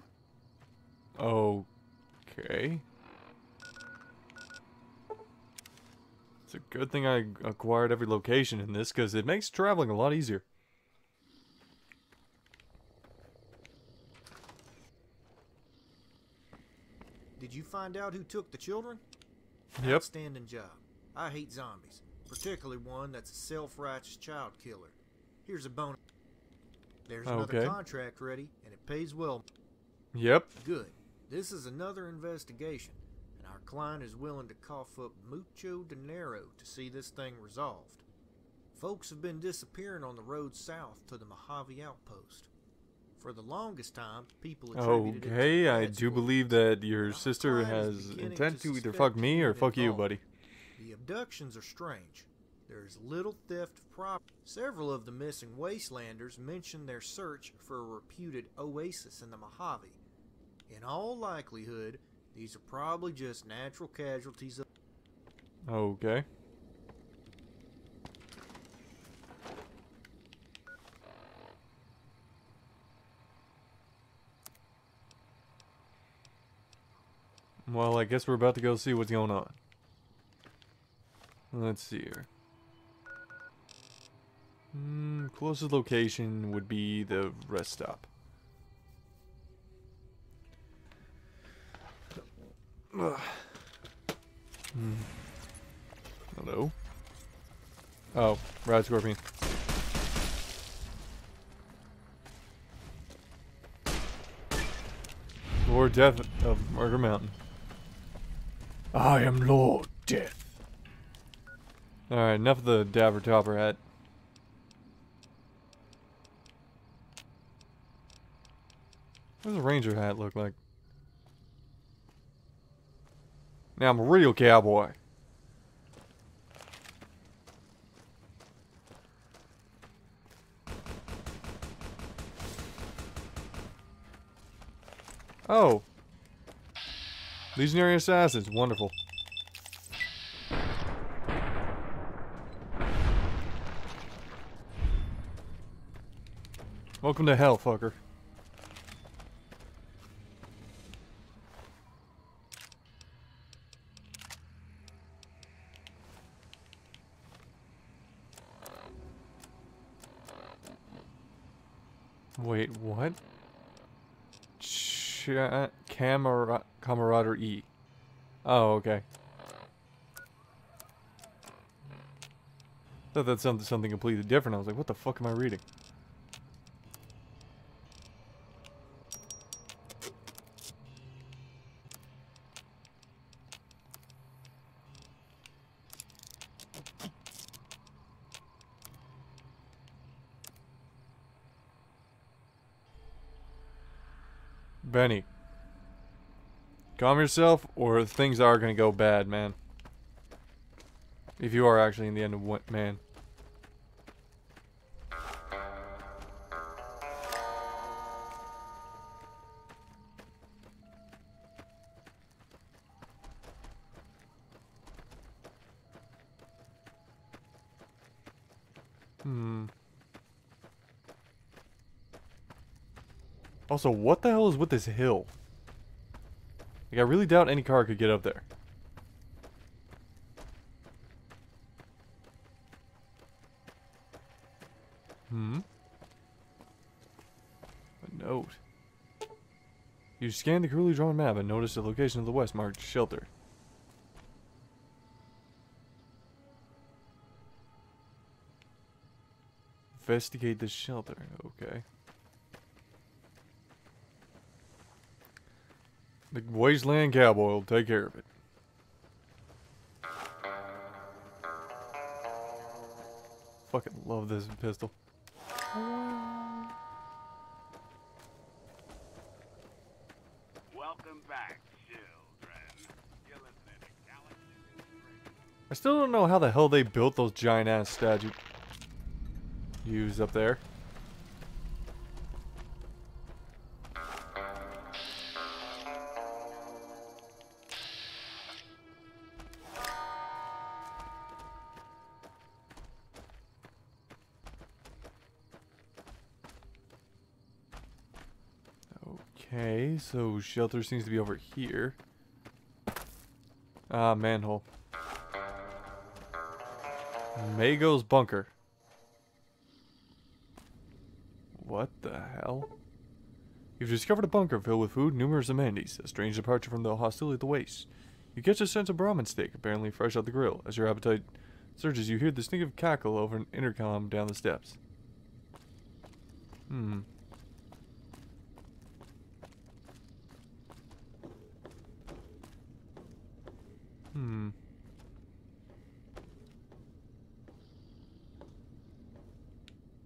Okay. It's a good thing I acquired every location in this, because it makes traveling a lot easier. Did you find out who took the children? Yep. Outstanding job. I hate zombies, particularly one that's a self-righteous child killer. Here's a bonus. There's another contract ready, and it pays well. Yep. Good. This is another investigation, and our client is willing to cough up mucho dinero to see this thing resolved. Folks have been disappearing on the road south to the Mojave outpost. For the longest time, people attributed it to Okay, I do believe that your sister client is has beginning intent to to either suspect fuck me or being fuck you, involved. buddy. The abductions are strange. There is little theft of property. Several of the missing wastelanders mentioned their search for a reputed oasis in the Mojave. In all likelihood, these are probably just natural casualties of... Okay. Well, I guess we're about to go see what's going on. Let's see here. Closest location would be the rest stop. Hello? Oh, Rad Scorpion. Lord Death of Murder Mountain. I am Lord Death. Alright, enough of the Dabber Topper hat. What does a ranger hat look like? Now I'm a real cowboy. Oh. Legionary Assassins, wonderful. Welcome to hell, fucker. Wait, what? camaraderie. Oh, okay. Thought that's something completely different. I was like, what the fuck am I reading? Benny. Calm yourself, or things are gonna go bad, man. If you are actually in the end of what, man. Also, what the hell is with this hill? Like, I really doubt any car could get up there. A note. You scan the clearly drawn map and notice the location of the west marked shelter. Investigate the shelter. Okay. The wasteland cowboy will take care of it. Fucking love this pistol. Welcome back, children. You're listening to Galaxy I still don't know how the hell they built those giant ass statues up there. Okay, so shelter seems to be over here. Ah, manhole. Mago's bunker. What the hell? You've discovered a bunker filled with food and numerous amenities. A strange departure from the hostility of the waste. You catch a sense of Brahmin steak, apparently fresh out the grill. As your appetite surges, you hear the distinctive cackle over an intercom down the steps.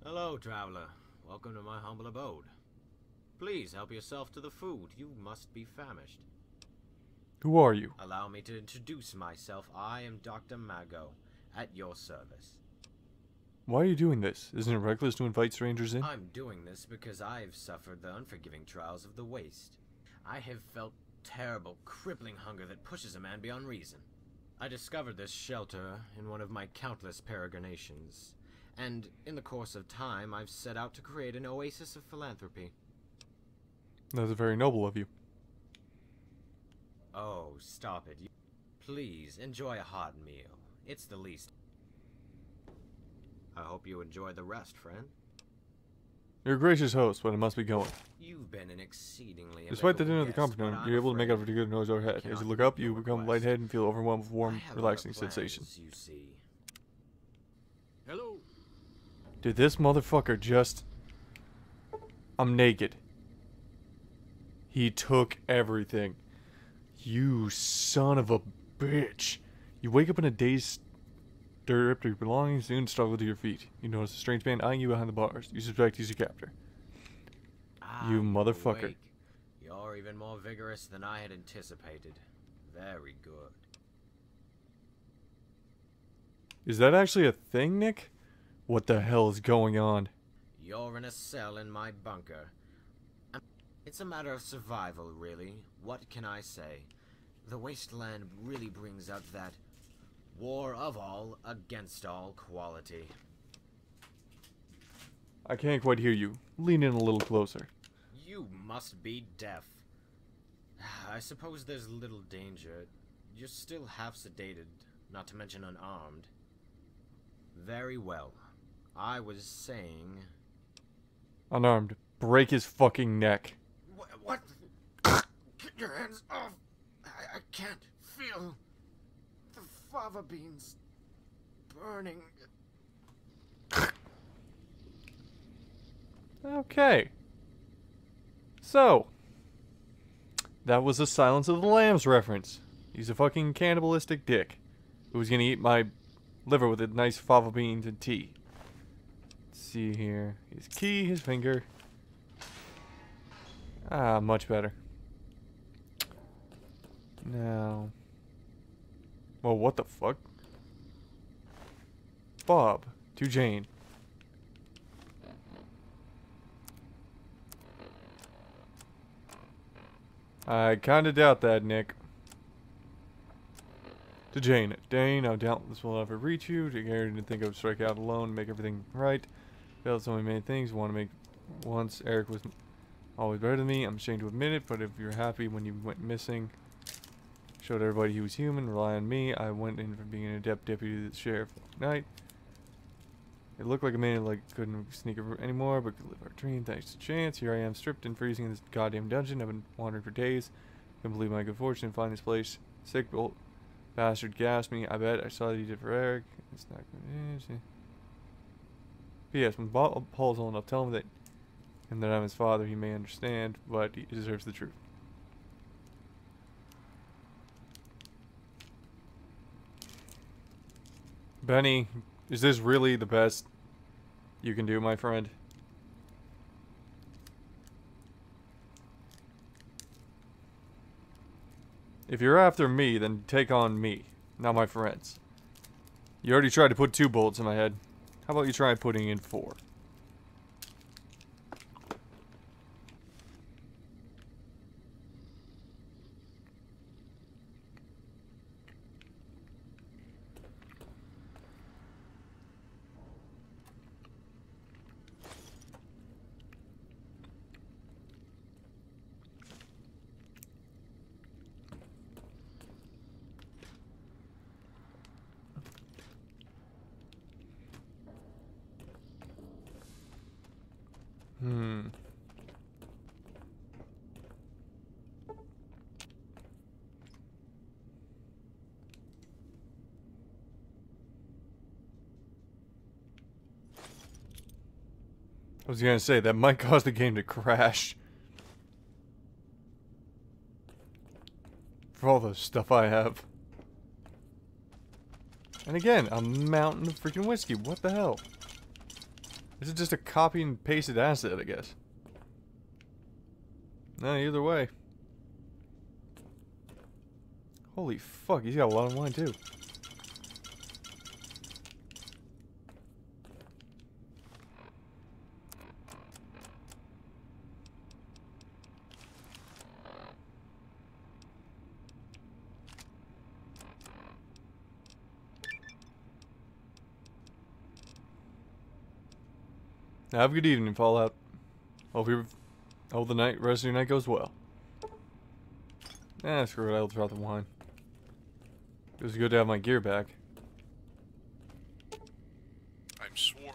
Hello, traveler. Welcome to my humble abode. Please help yourself to the food. You must be famished. Who are you? Allow me to introduce myself. I am Dr. Mago, at your service. Why are you doing this? Isn't it reckless to invite strangers in? I'm doing this because I've suffered the unforgiving trials of the waste. I have felt terrible, crippling hunger that pushes a man beyond reason. I discovered this shelter in one of my countless peregrinations, and in the course of time, I've set out to create an oasis of philanthropy. That's very noble of you. Oh, stop it. Please, enjoy a hot meal. It's the least. I hope you enjoy the rest, friend. You're a gracious host, but I must be going. You've been an exceedingly Despite the din of the comfort, you're able to make out a good noise overhead. As you look up, you become lightheaded and feel overwhelmed with warm, relaxing sensation. You see. Hello. Did this motherfucker just... I'm naked. He took everything. You son of a bitch. You wake up in a daze, stir up to your belongings, soon struggle to your feet. You notice a strange man eyeing you behind the bars. You suspect he's your captor. You motherfucker. Awake. You're even more vigorous than I had anticipated. Very good. Is that actually a thing, Nick? What the hell is going on? You're in a cell in my bunker. It's a matter of survival, really. What can I say? The wasteland really brings out that war of all against all quality. I can't quite hear you. Lean in a little closer. You must be deaf. I suppose there's little danger. You're still half sedated, not to mention unarmed. Very well. I was saying... Unarmed. Break his fucking neck. What? your hands off. I can't feel the fava beans burning. Okay. So, that was a Silence of the Lambs reference. He's a fucking cannibalistic dick who's gonna eat my liver with a nice fava beans and tea. Let's see here. His key, his finger. Ah, much better. Now. Well, what the fuck? Bob to Jane. I kinda doubt that, Nick. To Jane. Dane, I doubt this will ever reach you. Take care to think of strike out alone, make everything right. Failed so many many things. Want to make once. Eric was always better than me. I'm ashamed to admit it, but if you're happy when you went missing, showed everybody he was human, rely on me. I went in for being an adept deputy to the sheriff at night. It looked like a man like couldn't sneak anymore, but could live our dream thanks to chance. Here I am, stripped and freezing in this goddamn dungeon. I've been wandering for days. Couldn't believe my good fortune to find this place. Sick old bastard gassed me. I bet I saw that he did for Eric. It's not good. P.S. When Paul's old enough, tell him that and that I'm his father. He may understand, but he deserves the truth. Benny, is this really the best you can do, my friend? If you're after me, then take on me, not my friends. You already tried to put 2 bullets in my head. How about you try putting in 4? I was gonna say, that might cause the game to crash. For all the stuff I have. And again, a mountain of freaking whiskey. What the hell? This is just a copy and pasted asset, I guess. No, either way. Holy fuck, he's got a lot of wine too. Have a good evening, Fallout. Hope the rest of your night goes well. Screw it, I'll drop the wine. It was good to have my gear back. I'm sworn.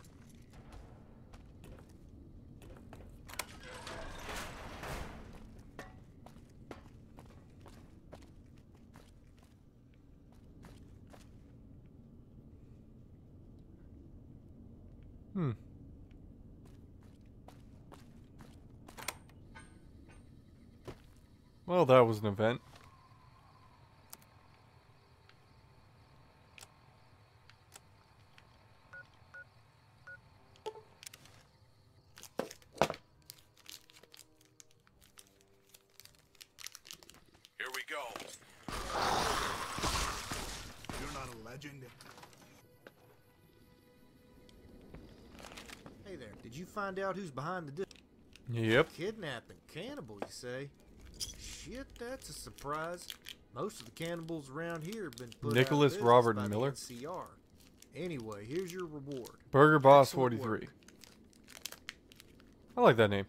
Well, that was an event. Here we go. You're not a legend. Hey there, did you find out who's behind the Yep. Kidnapping cannibal, you say? Shit, that's a surprise. Most of the cannibals around here have been put Nicholas out of Robert business by Miller. the NCR. Anyway, here's your reward. Burger Boss Excellent 43. work. I like that name.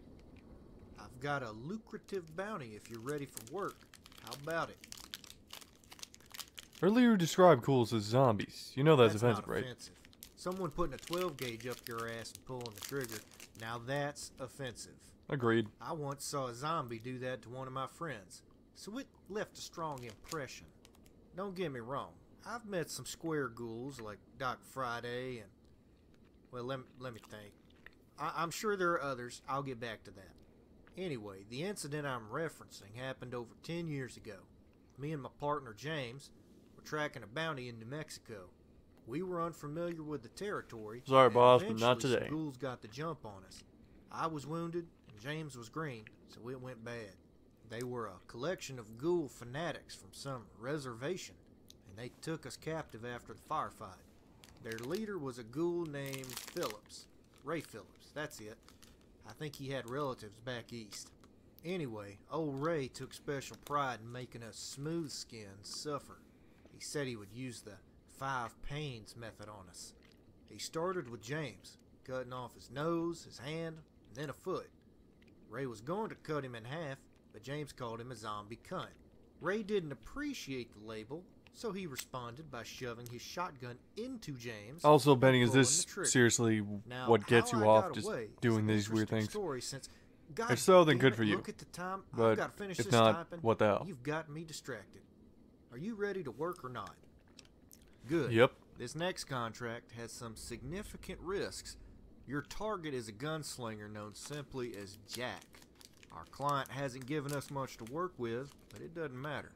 I've got a lucrative bounty if you're ready for work. How about it? Earlier you described ghouls as zombies. You know that's offensive, not right? offensive. Someone putting a 12 gauge up your ass and pulling the trigger. Now that's offensive. Agreed. I once saw a zombie do that to one of my friends. so it left a strong impression. Don't get me wrong, I've met some square ghouls like Doc Friday and... Well, let me think. I'm sure there are others. I'll get back to that. Anyway, the incident I'm referencing happened over 10 years ago. Me and my partner James were tracking a bounty in New Mexico. We were unfamiliar with the territory. Sorry, boss, but eventually not today. Some ghouls got the jump on us. I was wounded, and James was green, so it went bad. They were a collection of ghoul fanatics from some reservation, and they took us captive after the firefight. Their leader was a ghoul named Phillips. Ray Phillips, that's it. I think he had relatives back east. Anyway, old Ray took special pride in making us smooth skins suffer. He said he would use the 5 pains method on us. He started with James, cutting off his nose, his hand, and then a foot. Ray was going to cut him in half, but James called him a zombie cunt. Ray didn't appreciate the label, so he responded by shoving his shotgun into James. Also, Benny, is pulling this the trigger. seriously Now, what gets how you I off got just away is doing an these weird interesting things? Story since, God If so, then damn good it, for you. Look at the time. I've But got to finish if this not, typing. what the hell? You've got me distracted. Are you ready to work or not? Good. Yep. This next contract has some significant risks. Your target is a gunslinger known simply as Jack. Our client hasn't given us much to work with, but it doesn't matter.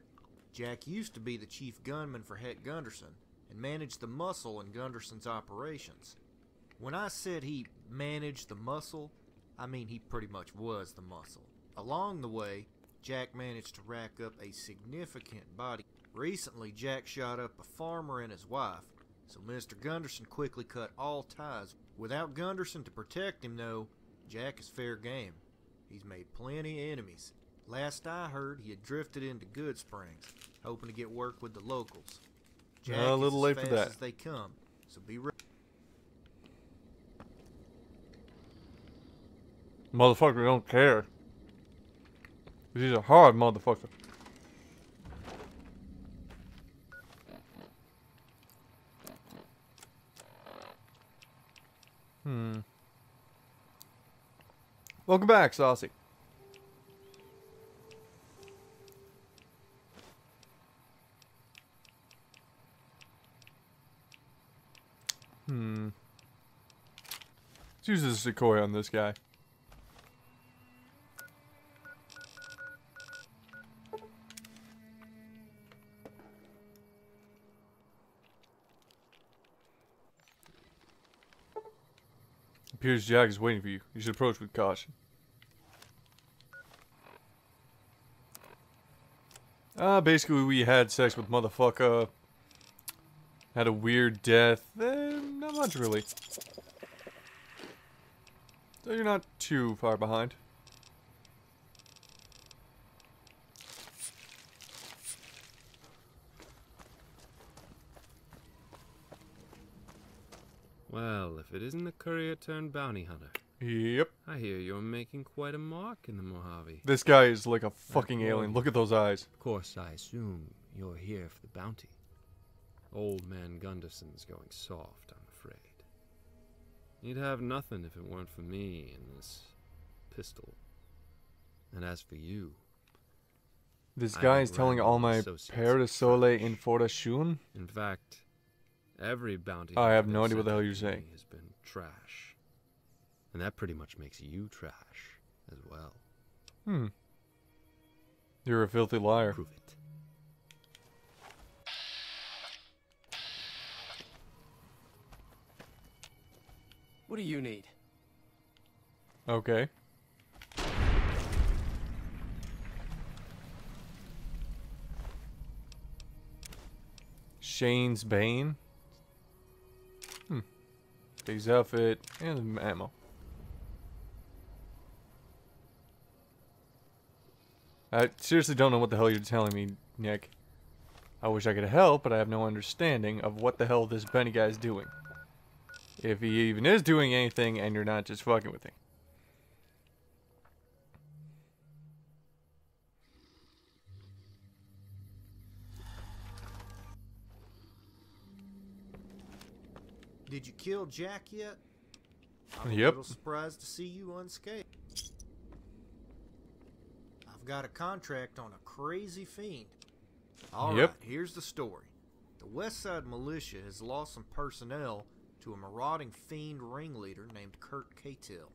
Jack used to be the chief gunman for Het Gunderson and managed the muscle in Gunderson's operations. When I said he managed the muscle, I mean he pretty much was the muscle. Along the way, Jack managed to rack up a significant body. Recently, Jack shot up a farmer and his wife, so Mr. Gunderson quickly cut all ties. Without Gunderson to protect him, though, Jack is fair game. He's made plenty of enemies. Last I heard, he had drifted into Good Springs, hoping to get work with the locals. Jack A little is late as for fast that. as they come, so be ready. Motherfucker don't care. He's a hard motherfucker. Welcome back, Saucy. Let's use this decoy on this guy. Appears Jack is waiting for you. You should approach with caution. Basically we had sex with motherfucker. Had a weird death. Not much really. So you're not too far behind. Well, if it isn't the courier turned bounty hunter. Yep. I hear you're making quite a mark in the Mojave. This guy is like a fucking alien. Look at those eyes. Of course, I assume you're here for the bounty. Old man Gunderson's going soft, I'm afraid. He'd have nothing if it weren't for me and this pistol. And as for you... This guy is telling all my Père de Soleil Information. In fact, every bounty I have hunter no that's idea what the sent hell you're to me saying. has been trash. And that pretty much makes you trash as well. You're a filthy liar. Prove it. What do you need? Okay. Shane's Bane. Big's outfit and ammo. I seriously don't know what the hell you're telling me, Nick. I wish I could help, but I have no understanding of what the hell this Benny guy's doing. If he even is doing anything and you're not just fucking with him. Did you kill Jack yet? I'm a Yep. little surprised to see you unscathed. I've I've got a contract on a crazy fiend. All Yep. right, here's the story. The West Side Militia has lost some personnel to a marauding fiend ringleader named Kurt Cahill.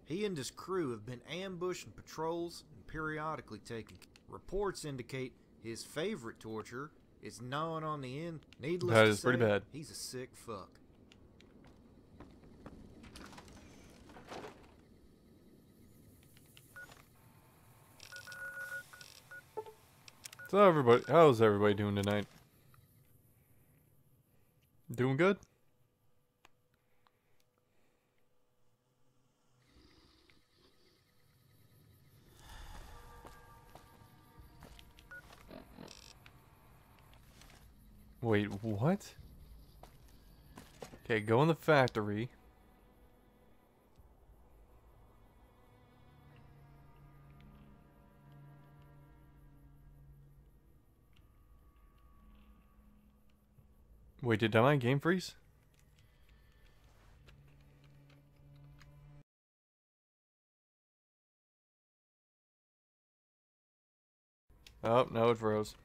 He and his crew have been ambushing patrols and periodically taking. Reports indicate his favorite torture is gnawing on the end. Needless That to is pretty say, bad. he's a sick fuck. So how's everybody doing tonight? Doing good? Wait, what? Okay, go in the factory. Wait, did my game freeze? Oh, no, it froze.